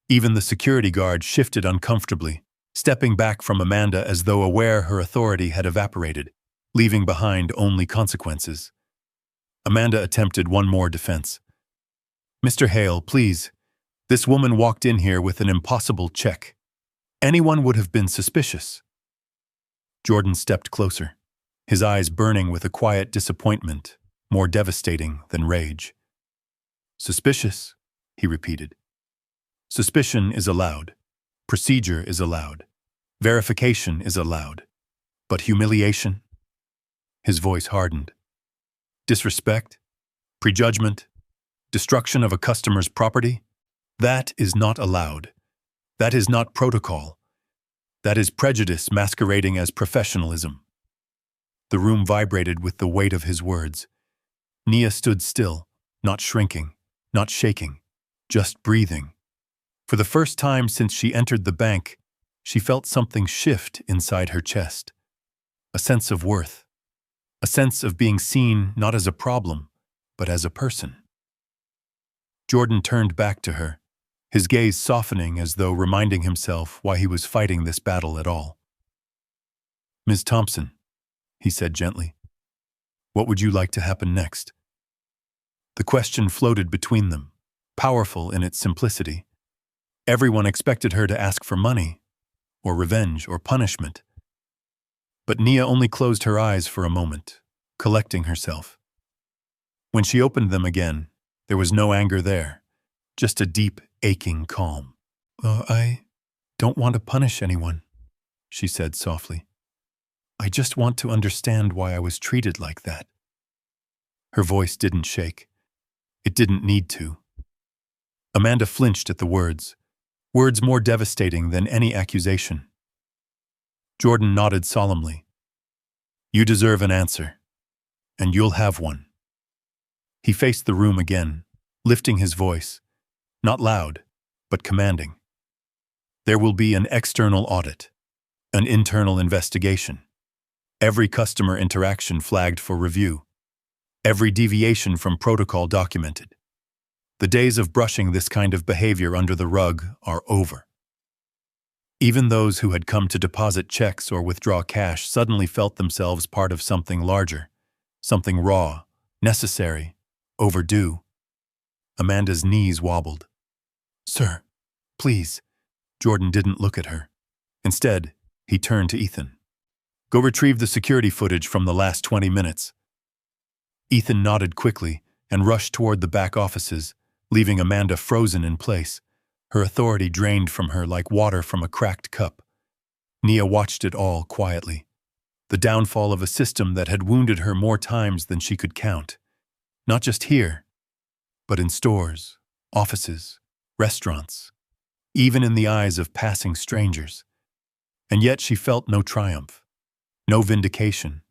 Even the security guard shifted uncomfortably, stepping back from Amanda as though aware her authority had evaporated, leaving behind only consequences. Amanda attempted one more defense. Mr. Hale, please. This woman walked in here with an impossible check. Anyone would have been suspicious. Jordan stepped closer, his eyes burning with a quiet disappointment, more devastating than rage. Suspicious, he repeated. Suspicion is allowed. Procedure is allowed. Verification is allowed. But humiliation? His voice hardened. Disrespect? Prejudgment? Destruction of a customer's property? That is not allowed. That is not protocol. That is prejudice masquerading as professionalism. The room vibrated with the weight of his words. Nia stood still, not shrinking, not shaking, just breathing. For the first time since she entered the bank, she felt something shift inside her chest. A sense of worth. A sense of being seen not as a problem, but as a person. Jordan turned back to her, his gaze softening as though reminding himself why he was fighting this battle at all. Ms. Thompson, he said gently, what would you like to happen next? The question floated between them, powerful in its simplicity. Everyone expected her to ask for money, or revenge, or punishment. But Nia only closed her eyes for a moment, collecting herself. When she opened them again, there was no anger there, just a deep, aching calm. I don't want to punish anyone, she said softly. I just want to understand why I was treated like that. Her voice didn't shake. It didn't need to. Amanda flinched at the words more devastating than any accusation. Jordan nodded solemnly. You deserve an answer, and you'll have one. He faced the room again, lifting his voice, not loud, but commanding. There will be an external audit, an internal investigation. Every customer interaction flagged for review. Every deviation from protocol documented. The days of brushing this kind of behavior under the rug are over. Even those who had come to deposit checks or withdraw cash suddenly felt themselves part of something larger, something raw, necessary, overdue. Amanda's knees wobbled. Sir, please. Jordan didn't look at her. Instead, he turned to Ethan. Go retrieve the security footage from the last 20 minutes. Ethan nodded quickly and rushed toward the back offices, leaving Amanda frozen in place, her authority drained from her like water from a cracked cup. Nia watched it all quietly, the downfall of a system that had wounded her more times than she could count. Not just here, but in stores, offices, restaurants, even in the eyes of passing strangers. And yet she felt no triumph, no vindication,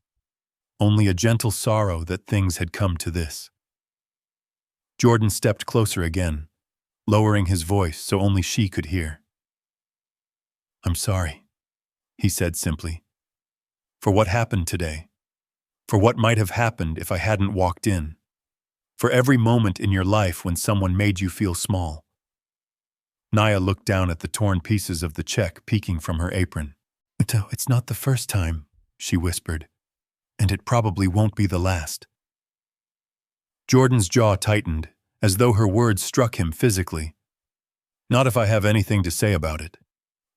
only a gentle sorrow that things had come to this. Jordan stepped closer again, lowering his voice so only she could hear. I'm sorry, he said simply, for what happened today, for what might have happened if I hadn't walked in, for every moment in your life when someone made you feel small. Nia looked down at the torn pieces of the check peeking from her apron. It's not the first time, she whispered, and it probably won't be the last. Jordan's jaw tightened, as though her words struck him physically. Not if I have anything to say about it,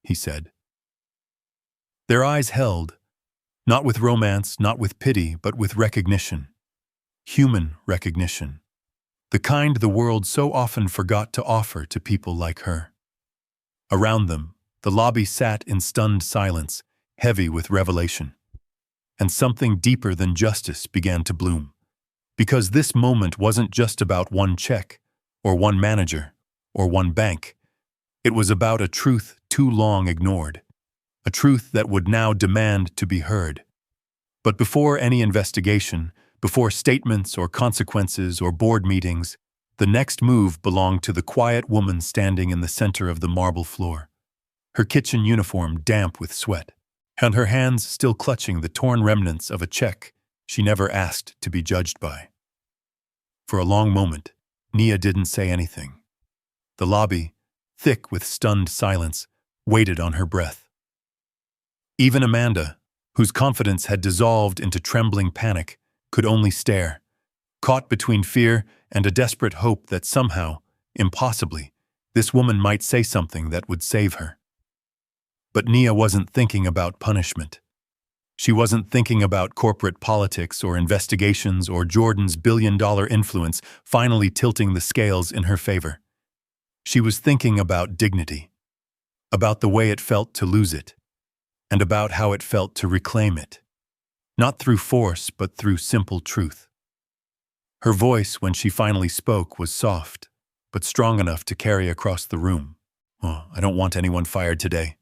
he said. Their eyes held, not with romance, not with pity, but with recognition. Human recognition. The kind the world so often forgot to offer to people like her. Around them, the lobby sat in stunned silence, heavy with revelation. And something deeper than justice began to bloom. Because this moment wasn't just about one check, or one manager, or one bank. It was about a truth too long ignored. A truth that would now demand to be heard. But before any investigation, before statements or consequences or board meetings, the next move belonged to the quiet woman standing in the center of the marble floor, her kitchen uniform damp with sweat, and her hands still clutching the torn remnants of a check she never asked to be judged by. For a long moment, Nia didn't say anything. The lobby, thick with stunned silence, waited on her breath. Even Amanda, whose confidence had dissolved into trembling panic, could only stare, caught between fear and a desperate hope that somehow, impossibly, this woman might say something that would save her. But Nia wasn't thinking about punishment. She wasn't thinking about corporate politics or investigations or Jordan's billion-dollar influence finally tilting the scales in her favor. She was thinking about dignity, about the way it felt to lose it, and about how it felt to reclaim it, not through force but through simple truth. Her voice, when she finally spoke, was soft, but strong enough to carry across the room. "Oh, I don't want anyone fired today."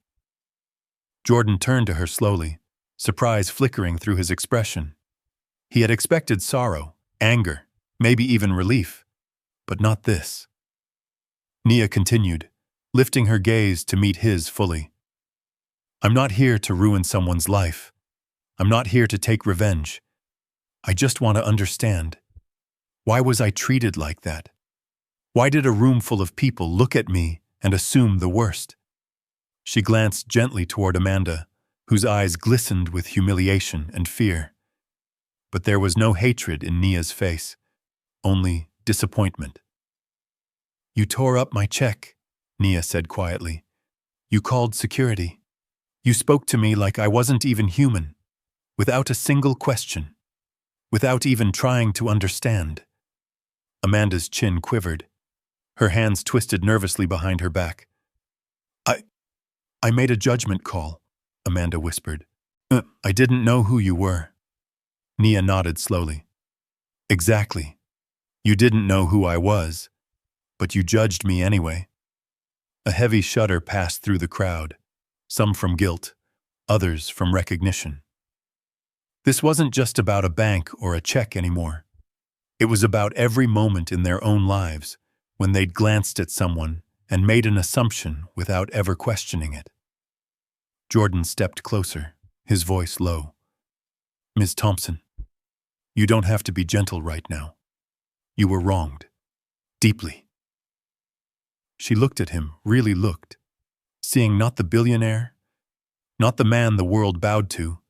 Jordan turned to her slowly, surprise flickering through his expression. He had expected sorrow, anger, maybe even relief, but not this. Nia continued, lifting her gaze to meet his fully. "I'm not here to ruin someone's life. I'm not here to take revenge. I just want to understand. Why was I treated like that? Why did a room full of people look at me and assume the worst?" She glanced gently toward Amanda, whose eyes glistened with humiliation and fear. But there was no hatred in Nia's face, only disappointment. "You tore up my check," Nia said quietly. "You called security. You spoke to me like I wasn't even human, without a single question, without even trying to understand." Amanda's chin quivered. Her hands twisted nervously behind her back. I made a judgment call," Amanda whispered. "I didn't know who you were." Nia nodded slowly. "Exactly. You didn't know who I was, but you judged me anyway." A heavy shudder passed through the crowd, some from guilt, others from recognition. This wasn't just about a bank or a check anymore. It was about every moment in their own lives when they'd glanced at someone and made an assumption without ever questioning it. Jordan stepped closer, his voice low. "Ms. Thompson, you don't have to be gentle right now. You were wronged. Deeply." She looked at him, really looked, seeing not the billionaire, not the man the world bowed to,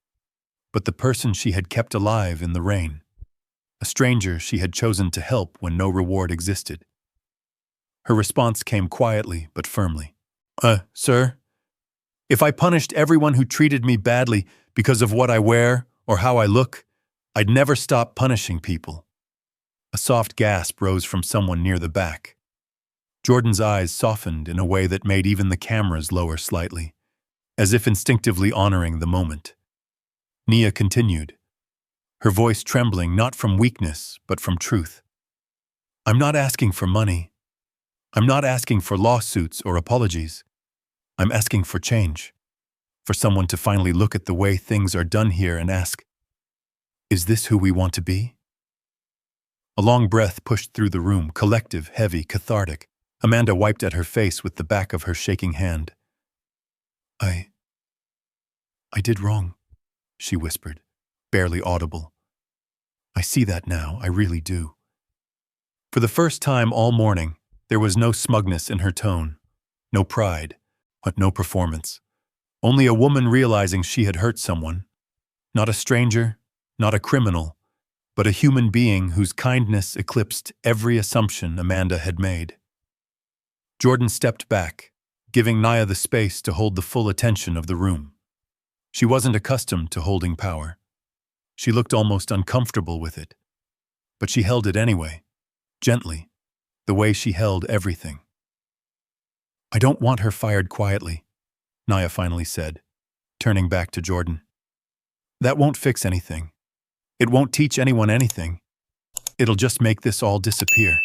but the person she had kept alive in the rain, a stranger she had chosen to help when no reward existed. Her response came quietly but firmly. Sir, if I punished everyone who treated me badly because of what I wear or how I look, I'd never stop punishing people." A soft gasp rose from someone near the back. Jordan's eyes softened in a way that made even the cameras lower slightly, as if instinctively honoring the moment. Nia continued, her voice trembling not from weakness but from truth. "I'm not asking for money. I'm not asking for lawsuits or apologies. I'm asking for change, for someone to finally look at the way things are done here and ask, is this who we want to be?" A long breath pushed through the room, collective, heavy, cathartic. Amanda wiped at her face with the back of her shaking hand. I did wrong," she whispered, barely audible. "I see that now, I really do." For the first time all morning, there was no smugness in her tone, no pride, but no performance. Only a woman realizing she had hurt someone. Not a stranger, not a criminal, but a human being whose kindness eclipsed every assumption Amanda had made. Jordan stepped back, giving Nia the space to hold the full attention of the room. She wasn't accustomed to holding power. She looked almost uncomfortable with it. But she held it anyway, gently, the way she held everything. "I don't want her fired quietly," Nia finally said, turning back to Jordan. "That won't fix anything. It won't teach anyone anything. It'll just make this all disappear."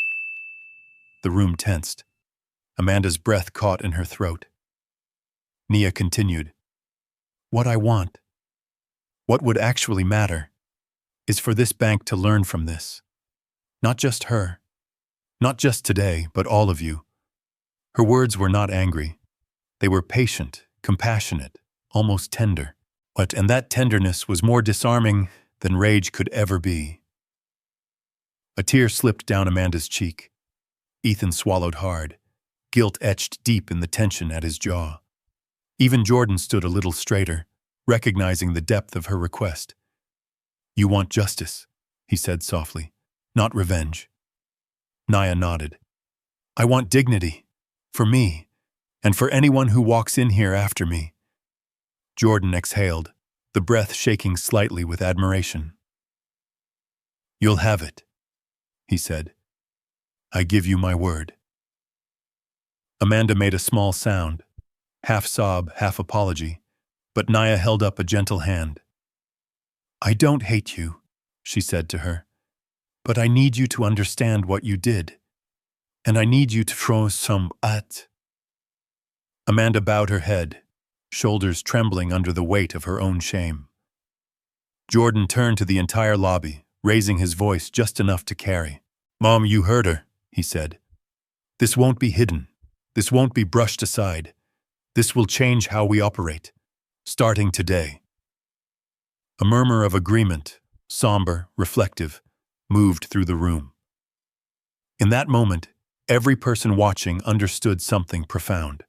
The room tensed. Amanda's breath caught in her throat. Nia continued, "What I want What would actually matter is for this bank to learn from this. Not just her. Not just today, but all of you. Her words were not angry. They were patient, compassionate, almost tender. And that tenderness was more disarming than rage could ever be. A tear slipped down Amanda's cheek. Ethan swallowed hard, guilt etched deep in the tension at his jaw. Even Jordan stood a little straighter, recognizing the depth of her request. "You want justice," he said softly, "not revenge." Naya nodded. "I want dignity. For me, and for anyone who walks in here after me." Jordan exhaled, the breath shaking slightly with admiration. "You'll have it," he said. "I give you my word." Amanda made a small sound, half sob, half apology, but Naya held up a gentle hand. "I don't hate you," she said to her, "but I need you to understand what you did, and I need you to throw some at." Amanda bowed her head, shoulders trembling under the weight of her own shame. Jordan turned to the entire lobby, raising his voice just enough to carry. "Mom, you heard her," he said. "This won't be hidden. This won't be brushed aside. This will change how we operate, starting today." A murmur of agreement, somber, reflective, moved through the room. In that moment, every person watching understood something profound.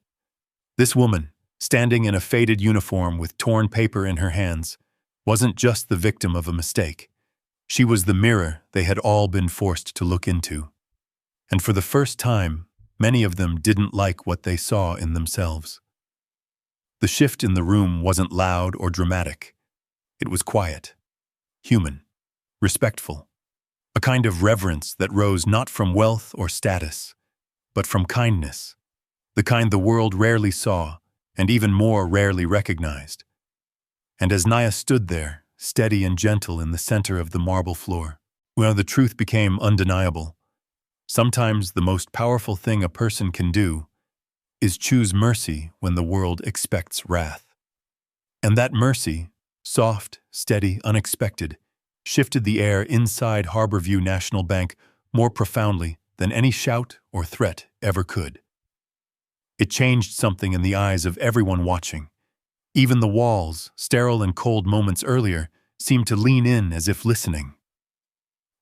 This woman, standing in a faded uniform with torn paper in her hands, wasn't just the victim of a mistake. She was the mirror they had all been forced to look into. And for the first time, many of them didn't like what they saw in themselves. The shift in the room wasn't loud or dramatic. It was quiet, human, respectful, a kind of reverence that rose not from wealth or status, but from kindness, the kind the world rarely saw and even more rarely recognized. And as Naya stood there, steady and gentle in the center of the marble floor, well, the truth became undeniable. Sometimes the most powerful thing a person can do is choose mercy when the world expects wrath. And that mercy, soft, steady, unexpected, shifted the air inside Harborview National Bank more profoundly than any shout or threat ever could. It changed something in the eyes of everyone watching. Even the walls, sterile and cold moments earlier, seemed to lean in as if listening.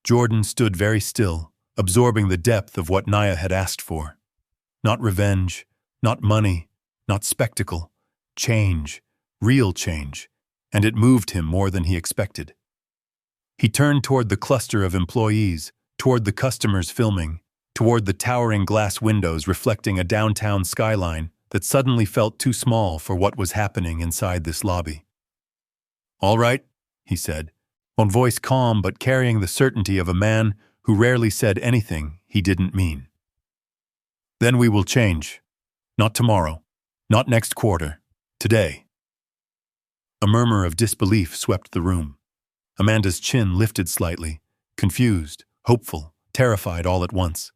Jordan stood very still, absorbing the depth of what Naya had asked for. Not revenge, not money, not spectacle. Change, real change, and it moved him more than he expected. He turned toward the cluster of employees, toward the customers filming, toward the towering glass windows reflecting a downtown skyline that suddenly felt too small for what was happening inside this lobby. "All right," he said, on voice calm but carrying the certainty of a man who rarely said anything he didn't mean. "Then we will change. Not tomorrow, not next quarter, today." A murmur of disbelief swept the room. Amanda's chin lifted slightly, confused, hopeful, terrified all at once.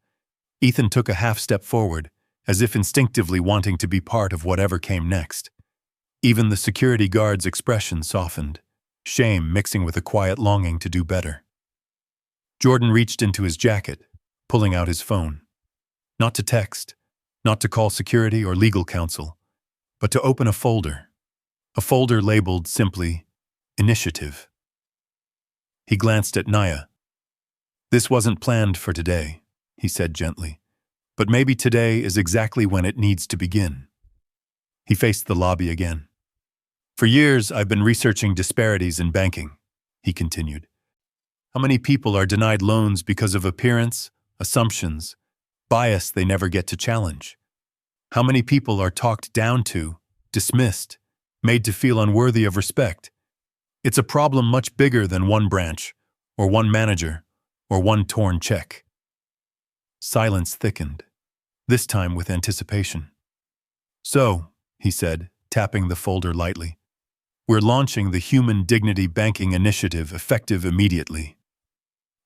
Ethan took a half step forward, as if instinctively wanting to be part of whatever came next. Even the security guard's expression softened, shame mixing with a quiet longing to do better. Jordan reached into his jacket, pulling out his phone. Not to text, not to call security or legal counsel, but to open a folder labeled simply, Initiative. He glanced at Naya. "This wasn't planned for today," he said gently, "but maybe today is exactly when it needs to begin." He faced the lobby again. "For years, I've been researching disparities in banking," he continued. "How many people are denied loans because of appearance, assumptions, bias they never get to challenge? How many people are talked down to, dismissed, made to feel unworthy of respect? It's a problem much bigger than one branch, or one manager, or one torn check." Silence thickened, this time with anticipation. "So," he said, tapping the folder lightly, "we're launching the Human Dignity Banking Initiative effective immediately."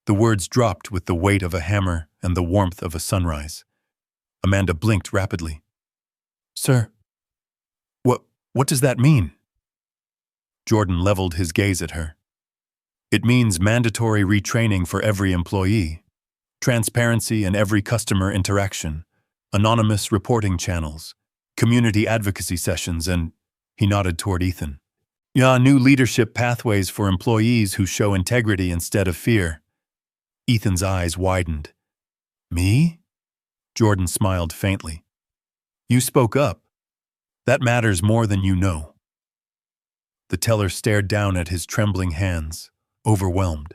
The words dropped with the weight of a hammer and the warmth of a sunrise. Amanda blinked rapidly. "Sir, what does that mean?" Jordan leveled his gaze at her. It means mandatory retraining for every employee, transparency in every customer interaction, anonymous reporting channels, community advocacy sessions, and he nodded toward Ethan. Yeah, new leadership pathways for employees who show integrity instead of fear. Ethan's eyes widened. Me? Jordan smiled faintly. You spoke up. That matters more than you know. The teller stared down at his trembling hands, overwhelmed.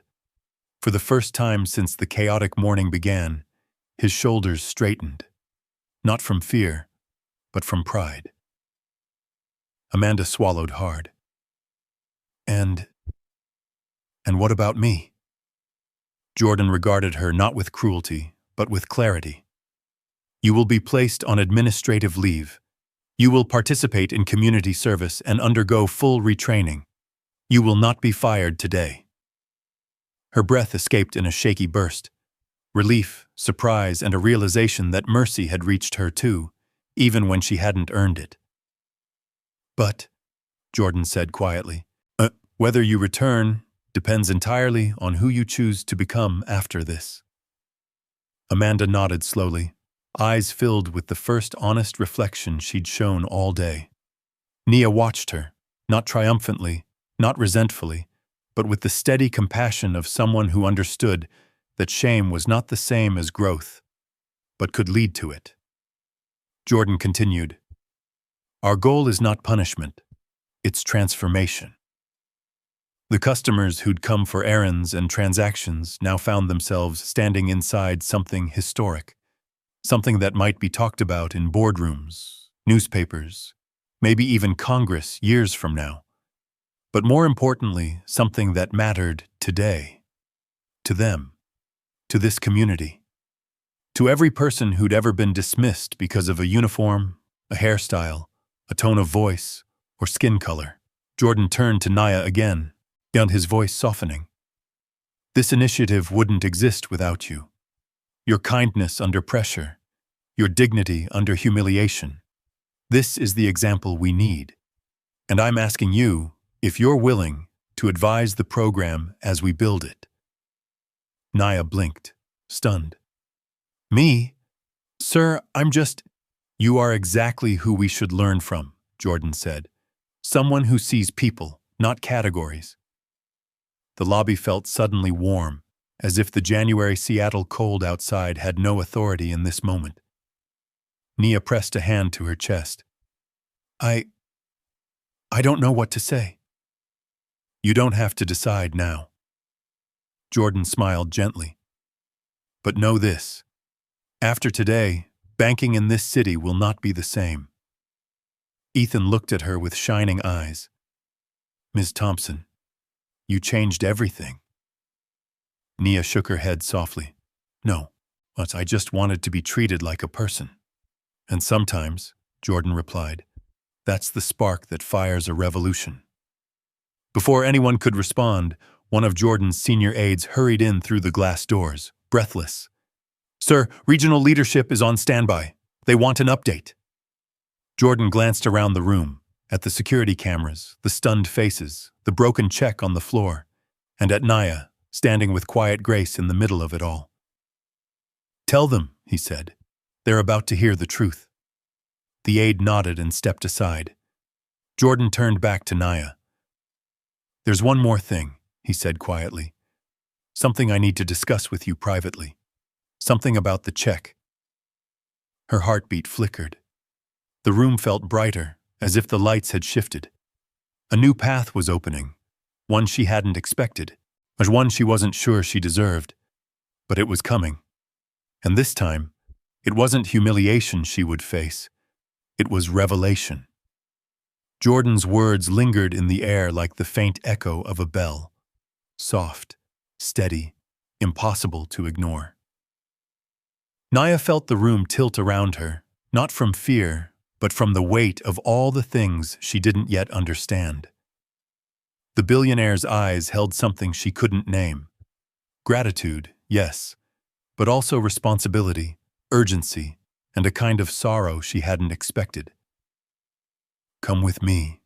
For the first time since the chaotic morning began, his shoulders straightened. Not from fear, but from pride. Amanda swallowed hard. And what about me? Jordan regarded her not with cruelty, but with clarity. You will be placed on administrative leave. You will participate in community service and undergo full retraining. You will not be fired today. Her breath escaped in a shaky burst. Relief, surprise, and a realization that mercy had reached her too, even when she hadn't earned it. But, Jordan said quietly, whether you return depends entirely on who you choose to become after this. Amanda nodded slowly, eyes filled with the first honest reflection she'd shown all day. Nia watched her, not triumphantly, not resentfully, but with the steady compassion of someone who understood that shame was not the same as growth, but could lead to it. Jordan continued, Our goal is not punishment, it's transformation. The customers who'd come for errands and transactions now found themselves standing inside something historic, something that might be talked about in boardrooms, newspapers, maybe even Congress years from now. But more importantly, something that mattered today, to them, to this community, to every person who'd ever been dismissed because of a uniform, a hairstyle, a tone of voice, or skin color. Jordan turned to Nia again, and his voice softening. This initiative wouldn't exist without you. Your kindness under pressure, your dignity under humiliation. This is the example we need. And I'm asking you, if you're willing, to advise the program as we build it. Nia blinked, stunned. Me? Sir, You are exactly who we should learn from, Jordan said. Someone who sees people, not categories. The lobby felt suddenly warm, as if the January Seattle cold outside had no authority in this moment. Nia pressed a hand to her chest. I don't know what to say. You don't have to decide now. Jordan smiled gently. But know this. After today, banking in this city will not be the same. Ethan looked at her with shining eyes. Ms. Thompson, you changed everything. Nia shook her head softly. No, but I just wanted to be treated like a person. And sometimes, Jordan replied, that's the spark that fires a revolution. Before anyone could respond, one of Jordan's senior aides hurried in through the glass doors, breathless. Sir, regional leadership is on standby. They want an update. Jordan glanced around the room, at the security cameras, the stunned faces, the broken check on the floor, and at Nia, standing with quiet grace in the middle of it all. Tell them, he said. They're about to hear the truth. The aide nodded and stepped aside. Jordan turned back to Nia. There's one more thing, he said quietly. Something I need to discuss with you privately. Something about the check. Her heartbeat flickered. The room felt brighter, as if the lights had shifted. A new path was opening, one she hadn't expected, but one she wasn't sure she deserved. But it was coming. And this time, it wasn't humiliation she would face. It was revelation. Jordan's words lingered in the air like the faint echo of a bell. Soft, steady, impossible to ignore. Nia felt the room tilt around her, not from fear, but from the weight of all the things she didn't yet understand. The billionaire's eyes held something she couldn't name. Gratitude, yes, but also responsibility, urgency, and a kind of sorrow she hadn't expected. Come with me,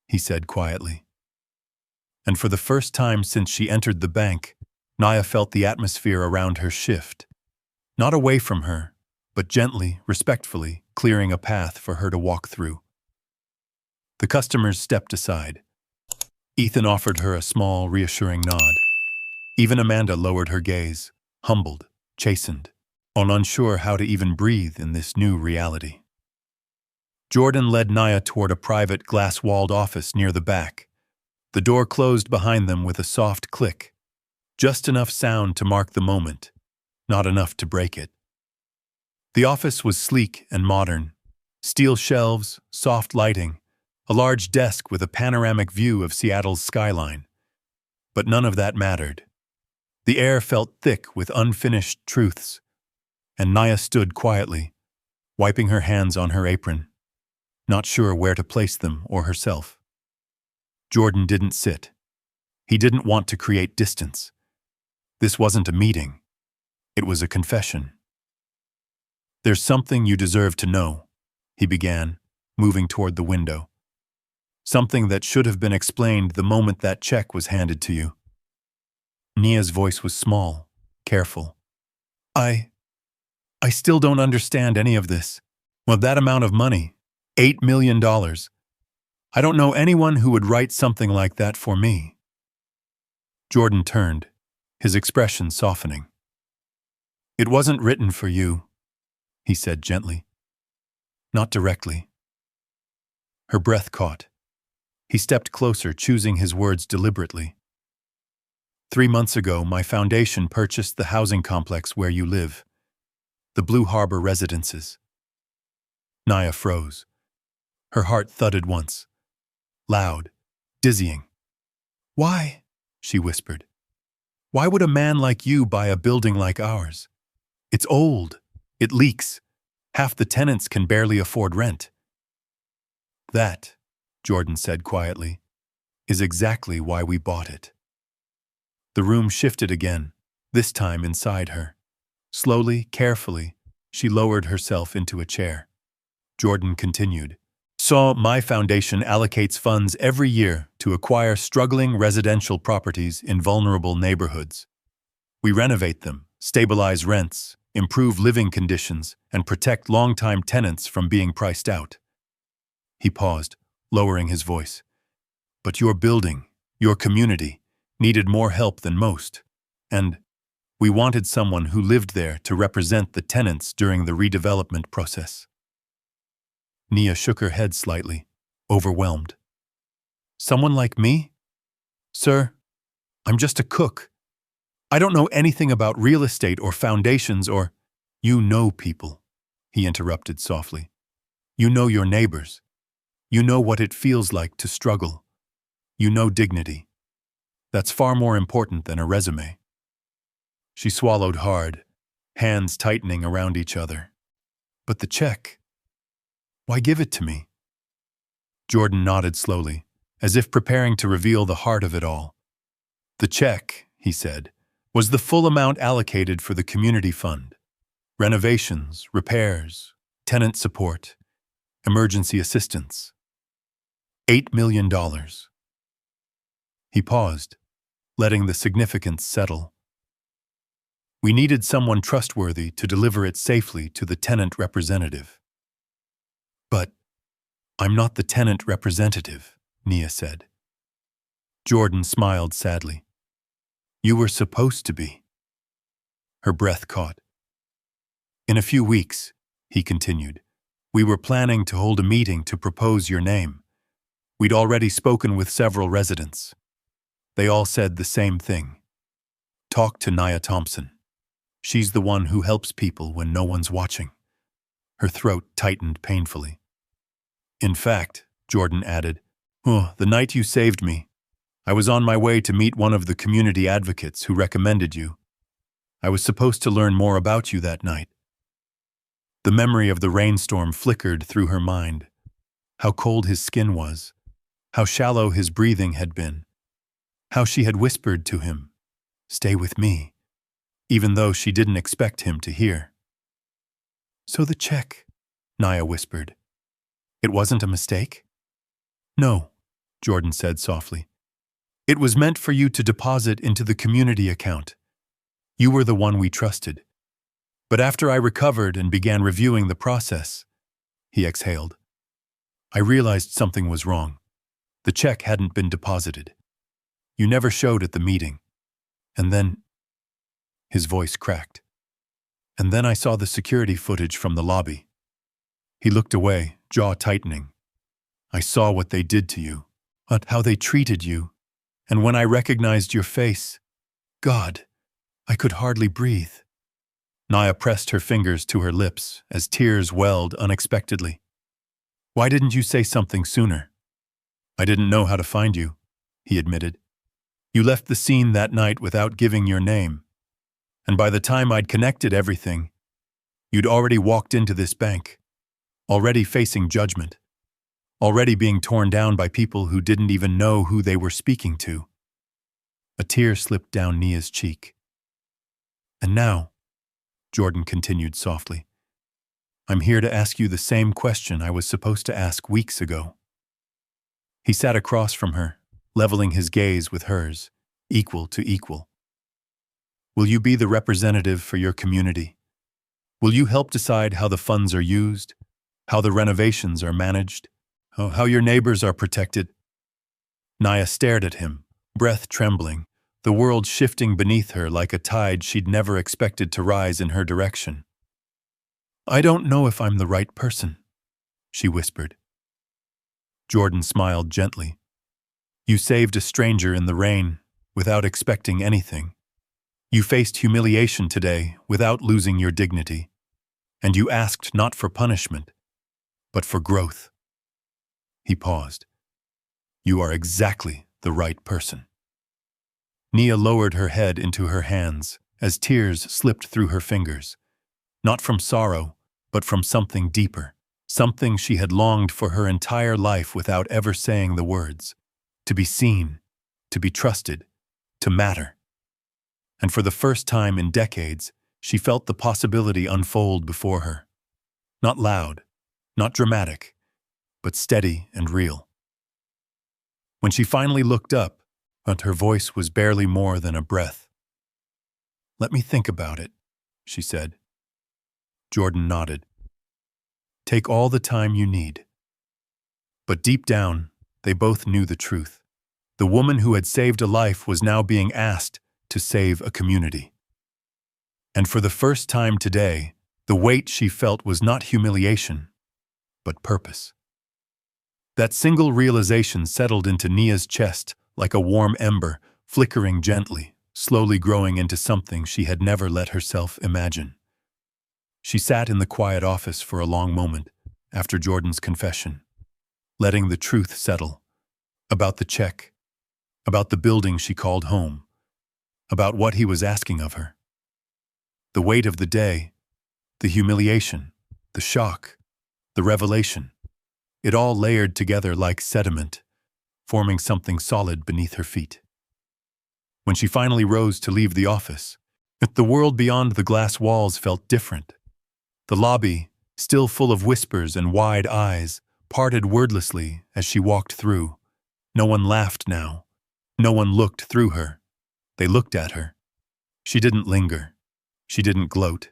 he said quietly. and for the first time since she entered the bank, Naya felt the atmosphere around her shift. Not away from her, but gently, respectfully, clearing a path for her to walk through. The customers stepped aside. Ethan offered her a small, reassuring nod. Even Amanda lowered her gaze, humbled, chastened, unsure how to even breathe in this new reality. Jordan led Naya toward a private glass-walled office near the back. The door closed behind them with a soft click. Just enough sound to mark the moment, not enough to break it. The office was sleek and modern. Steel shelves, soft lighting, a large desk with a panoramic view of Seattle's skyline. But none of that mattered. The air felt thick with unfinished truths, and Naya stood quietly, wiping her hands on her apron, not sure where to place them or herself. Jordan didn't sit. He didn't want to create distance. This wasn't a meeting. It was a confession. "There's something you deserve to know," he began, moving toward the window. "Something that should have been explained the moment that check was handed to you." Nia's voice was small, careful. I still don't understand any of this. Well, that amount of money, $8 million. I don't know anyone who would write something like that for me." Jordan turned, his expression softening. "It wasn't written for you," he said gently. "Not directly." Her breath caught. He stepped closer, choosing his words deliberately. "3 months ago, my foundation purchased the housing complex where you live, the Blue Harbor Residences." Naya froze. Her heart thudded once. Loud, dizzying. "Why?" she whispered. "Why would a man like you buy a building like ours? It's old. It leaks. Half the tenants can barely afford rent." "That," Jordan said quietly, "is exactly why we bought it." The room shifted again, this time inside her. Slowly, carefully, she lowered herself into a chair. Jordan continued. "So my foundation allocates funds every year to acquire struggling residential properties in vulnerable neighborhoods. We renovate them, stabilize rents, improve living conditions, and protect longtime tenants from being priced out." He paused, lowering his voice. "But your building, your community, needed more help than most, and we wanted someone who lived there to represent the tenants during the redevelopment process." Nia shook her head slightly, overwhelmed. "Someone like me? Sir, I'm just a cook. I don't know anything about real estate or foundations or—" "You know people," he interrupted softly. "You know your neighbors. You know what it feels like to struggle. You know dignity. That's far more important than a resume." She swallowed hard, hands tightening around each other. "But the check, why give it to me?" Jordan nodded slowly, as if preparing to reveal the heart of it all. "The check," he said, "was the full amount allocated for the community fund. Renovations, repairs, tenant support, emergency assistance. $8 million. He paused, letting the significance settle. "We needed someone trustworthy to deliver it safely to the tenant representative." "But I'm not the tenant representative," Nia said. Jordan smiled sadly. "You were supposed to be." Her breath caught. "In a few weeks," he continued, "we were planning to hold a meeting to propose your name. We'd already spoken with several residents. They all said the same thing. Talk to Nia Thompson. She's the one who helps people when no one's watching." Her throat tightened painfully. "In fact," Jordan added, "the night you saved me, I was on my way to meet one of the community advocates who recommended you. I was supposed to learn more about you that night." The memory of the rainstorm flickered through her mind. How cold his skin was. How shallow his breathing had been. How she had whispered to him, "Stay with me," even though she didn't expect him to hear. "So the check," Nia whispered. "It wasn't a mistake?" "No," Jordan said softly. It was meant for you to deposit into the community account. You were the one we trusted. But after I recovered and began reviewing the process," he exhaled, "I realized something was wrong. The check hadn't been deposited. You never showed at the meeting. And then—" his voice cracked. "And then I saw the security footage from the lobby." He looked away, jaw tightening. "I saw what they did to you, how they treated you. And when I recognized your face, God, I could hardly breathe." Naya pressed her fingers to her lips as tears welled unexpectedly. "Why didn't you say something sooner?" "I didn't know how to find you," he admitted. "You left the scene that night without giving your name. And by the time I'd connected everything, you'd already walked into this bank, already facing judgment, already being torn down by people who didn't even know who they were speaking to." A tear slipped down Nia's cheek. "And now," Jordan continued softly, "I'm here to ask you the same question I was supposed to ask weeks ago." He sat across from her, leveling his gaze with hers, equal to equal. "Will you be the representative for your community? Will you help decide how the funds are used, how the renovations are managed, how your neighbors are protected?" Naya stared at him, breath trembling, the world shifting beneath her like a tide she'd never expected to rise in her direction. "I don't know if I'm the right person," she whispered. Jordan smiled gently. "You saved a stranger in the rain without expecting anything. You faced humiliation today without losing your dignity. And you asked not for punishment, but for growth." He paused. "You are exactly the right person." Nia lowered her head into her hands as tears slipped through her fingers, not from sorrow, but from something deeper, something she had longed for her entire life without ever saying the words: to be seen, to be trusted, to matter. And for the first time in decades, she felt the possibility unfold before her. Not loud, not dramatic, but steady and real. When she finally looked up, but her voice was barely more than a breath. "Let me think about it," she said. Jordan nodded. "Take all the time you need." But deep down, they both knew the truth. The woman who had saved a life was now being asked to save a community. And for the first time today, the weight she felt was not humiliation, but purpose. That single realization settled into Nia's chest like a warm ember, flickering gently, slowly growing into something she had never let herself imagine. She sat in the quiet office for a long moment after Jordan's confession, letting the truth settle about the check, about the building she called home, about what he was asking of her. The weight of the day, the humiliation, the shock, the revelation, it all layered together like sediment, forming something solid beneath her feet. When she finally rose to leave the office, the world beyond the glass walls felt different. The lobby, still full of whispers and wide eyes, parted wordlessly as she walked through. No one laughed now. No one looked through her. They looked at her. She didn't linger. She didn't gloat.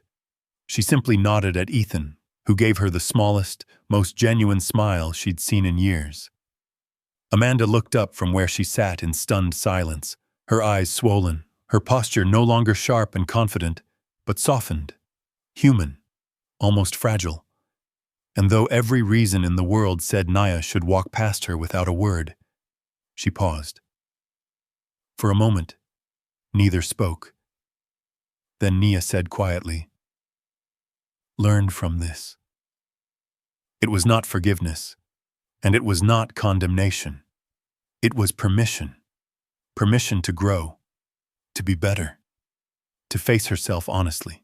She simply nodded at Ethan, who gave her the smallest, most genuine smile she'd seen in years. Amanda looked up from where she sat in stunned silence, her eyes swollen, her posture no longer sharp and confident, but softened, human, almost fragile. And though every reason in the world said Naya should walk past her without a word, she paused. For a moment, neither spoke. Then Nia said quietly, "Learn from this." It was not forgiveness, and it was not condemnation. It was permission. Permission to grow, to be better, to face herself honestly.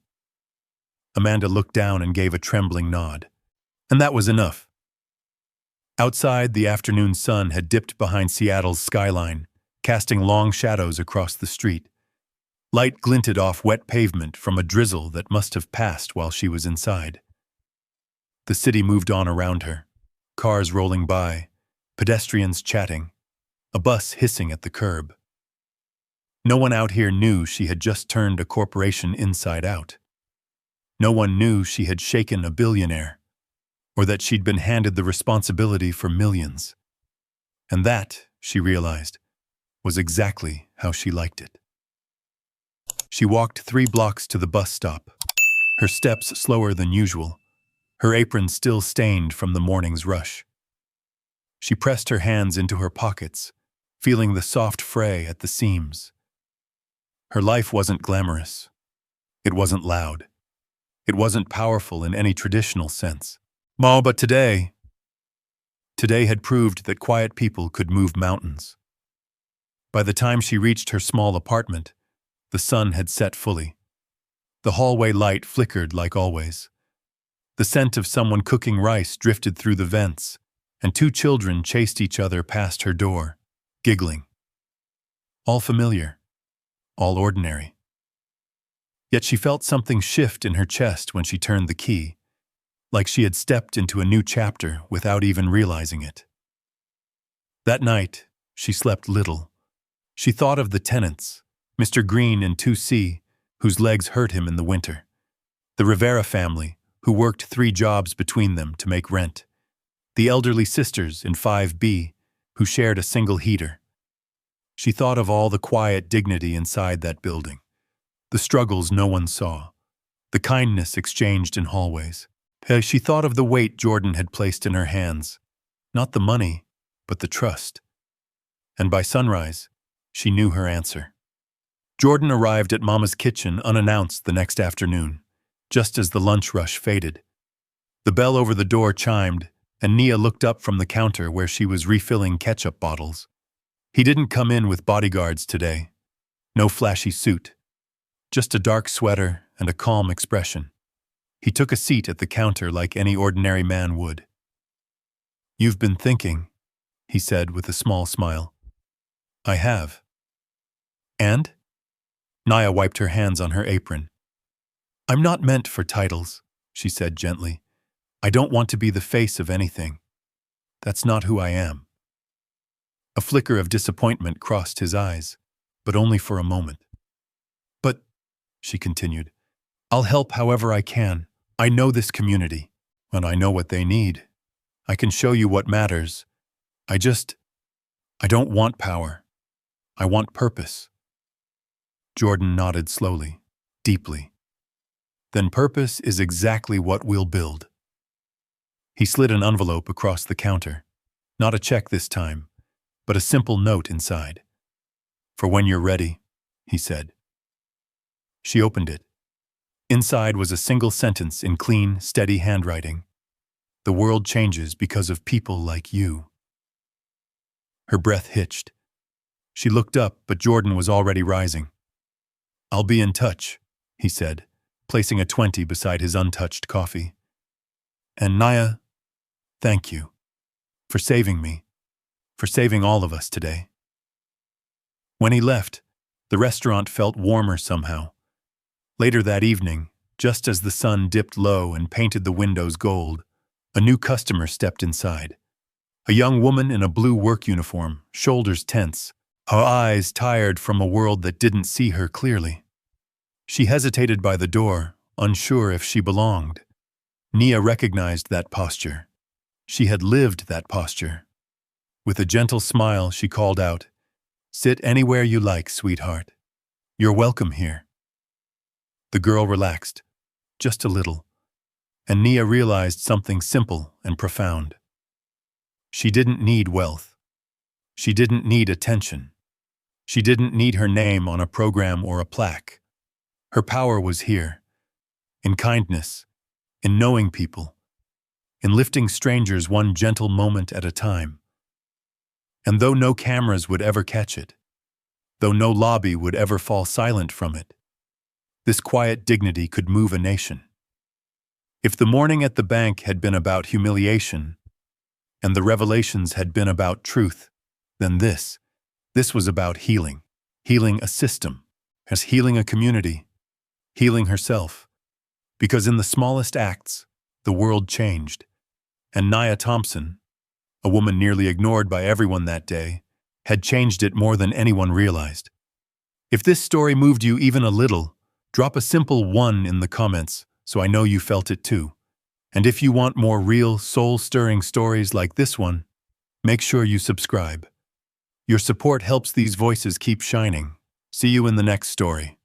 Amanda looked down and gave a trembling nod, and that was enough. Outside, the afternoon sun had dipped behind Seattle's skyline, casting long shadows across the street. Light glinted off wet pavement from a drizzle that must have passed while she was inside. The city moved on around her, cars rolling by, pedestrians chatting, a bus hissing at the curb. No one out here knew she had just turned a corporation inside out. No one knew she had shaken a billionaire, or that she'd been handed the responsibility for millions. And that, she realized, was exactly how she liked it. She walked 3 blocks to the bus stop, her steps slower than usual, her apron still stained from the morning's rush. She pressed her hands into her pockets, feeling the soft fray at the seams. Her life wasn't glamorous. It wasn't loud. It wasn't powerful in any traditional sense. But today had proved that quiet people could move mountains. By the time she reached her small apartment, the sun had set fully. The hallway light flickered like always. The scent of someone cooking rice drifted through the vents, and 2 children chased each other past her door, giggling. All familiar, all ordinary. Yet she felt something shift in her chest when she turned the key, like she had stepped into a new chapter without even realizing it. That night, she slept little. She thought of the tenants, Mr. Green in 2C, whose legs hurt him in the winter, the Rivera family, who worked 3 jobs between them to make rent, the elderly sisters in 5B, who shared a single heater. She thought of all the quiet dignity inside that building, the struggles no one saw, the kindness exchanged in hallways. She thought of the weight Jordan had placed in her hands, not the money, but the trust. And by sunrise, she knew her answer. Jordan arrived at Mama's kitchen unannounced the next afternoon, just as the lunch rush faded. The bell over the door chimed, and Nia looked up from the counter where she was refilling ketchup bottles. He didn't come in with bodyguards today. No flashy suit. Just a dark sweater and a calm expression. He took a seat at the counter like any ordinary man would. "You've been thinking," he said with a small smile. "I have." "And?" Nia wiped her hands on her apron. "I'm not meant for titles," she said gently. "I don't want to be the face of anything. That's not who I am." A flicker of disappointment crossed his eyes, but only for a moment. "But," she continued, "I'll help however I can. I know this community, and I know what they need. I can show you what matters. I don't want power. I want purpose." Jordan nodded slowly, deeply. "Then purpose is exactly what we'll build." He slid an envelope across the counter. Not a check this time, but a simple note inside. "For when you're ready," he said. She opened it. Inside was a single sentence in clean, steady handwriting. "The world changes because of people like you." Her breath hitched. She looked up, but Jordan was already rising. "I'll be in touch," he said, placing a 20 beside his untouched coffee. "And Nia, thank you for saving me, for saving all of us today." When he left, the restaurant felt warmer somehow. Later that evening, just as the sun dipped low and painted the windows gold, a new customer stepped inside. A young woman in a blue work uniform, shoulders tense, her eyes tired from a world that didn't see her clearly. She hesitated by the door, unsure if she belonged. Nia recognized that posture. She had lived that posture. With a gentle smile, she called out, "Sit anywhere you like, sweetheart. You're welcome here." The girl relaxed, just a little, and Nia realized something simple and profound. She didn't need wealth. She didn't need attention. She didn't need her name on a program or a plaque. Her power was here, in kindness, in knowing people, in lifting strangers one gentle moment at a time. And though no cameras would ever catch it, though no lobby would ever fall silent from it, this quiet dignity could move a nation. If the morning at the bank had been about humiliation, and the revelations had been about truth, then this was about healing. Healing a system, as healing a community, healing herself. Because in the smallest acts, the world changed. And Nia Thompson, a woman nearly ignored by everyone that day, had changed it more than anyone realized. If this story moved you even a little, drop a simple 1 in the comments so I know you felt it too. And if you want more real, soul-stirring stories like this one, make sure you subscribe. Your support helps these voices keep shining. See you in the next story.